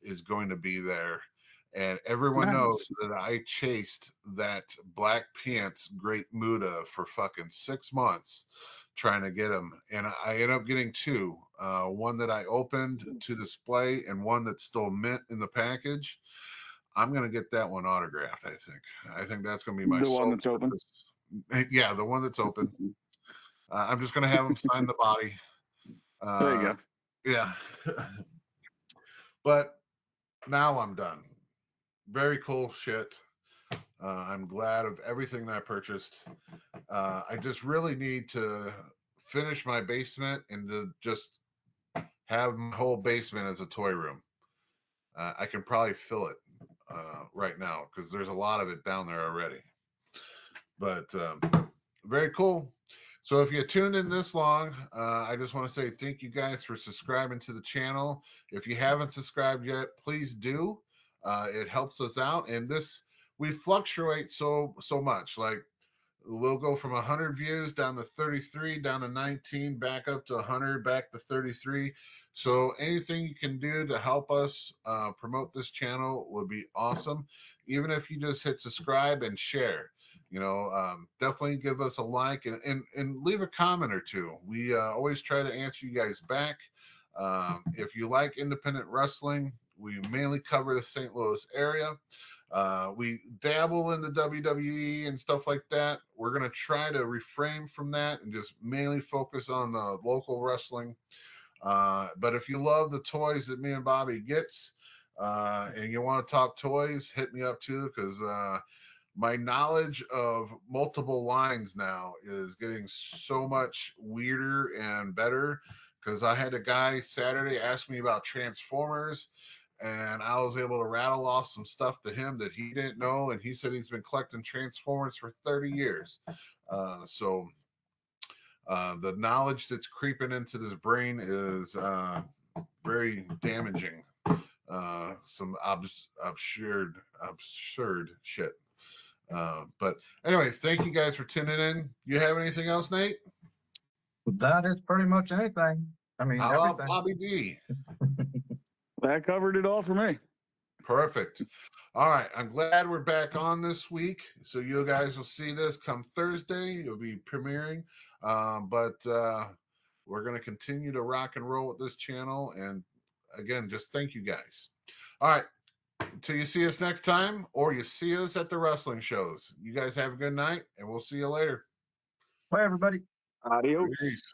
[SPEAKER 4] is going to be there. And everyone knows that I chased that Black Pants Great Muta for fucking 6 months trying to get him. And I ended up getting 2. One that I opened to display and one that's still mint in the package. I'm going to get that one autographed, I think. I think that's going to be my
[SPEAKER 5] one that's open?
[SPEAKER 4] Yeah, the one that's open. I'm just gonna have him sign the body.
[SPEAKER 5] There you go.
[SPEAKER 4] Yeah. But now I'm done. Very cool shit. I'm glad of everything that I purchased. I just really need to finish my basement and to just have my whole basement as a toy room. I can probably fill it right now because there's a lot of it down there already. But very cool. So if you tuned in this long, I just want to say thank you guys for subscribing to the channel. If you haven't subscribed yet, please do. It helps us out. And this, we fluctuate so much. Like we'll go from 100 views down to 33, down to 19, back up to 100, back to 33. So anything you can do to help us promote this channel would be awesome. Even if you just hit subscribe and share. Definitely give us a like and leave a comment or two. We always try to answer you guys back. If you like independent wrestling, we mainly cover the St. Louis area. We dabble in the WWE and stuff like that. We're going to try to refrain from that and just mainly focus on the local wrestling. But if you love the toys that me and Bobby gets and you want to talk toys, hit me up too, because my knowledge of multiple lines now is getting so much weirder and better because I had a guy Saturday ask me about Transformers and I was able to rattle off some stuff to him that he didn't know, and he said he's been collecting Transformers for 30 years. So the knowledge that's creeping into this brain is very damaging. Some absurd shit. But anyway, thank you guys for tuning in. You have anything else, Nate?
[SPEAKER 3] That is pretty much anything. I mean,
[SPEAKER 4] How about
[SPEAKER 3] everything.
[SPEAKER 4] Bobby D?
[SPEAKER 5] That covered it all for me.
[SPEAKER 4] Perfect. All right. I'm glad we're back on this week. So you guys will see this come Thursday. It'll be premiering. But we're going to continue to rock and roll with this channel. And again, just thank you guys. All right. Until you see us next time or you see us at the wrestling shows. You guys have a good night and we'll see you later.
[SPEAKER 3] Bye, everybody.
[SPEAKER 5] Adios.
[SPEAKER 4] Peace.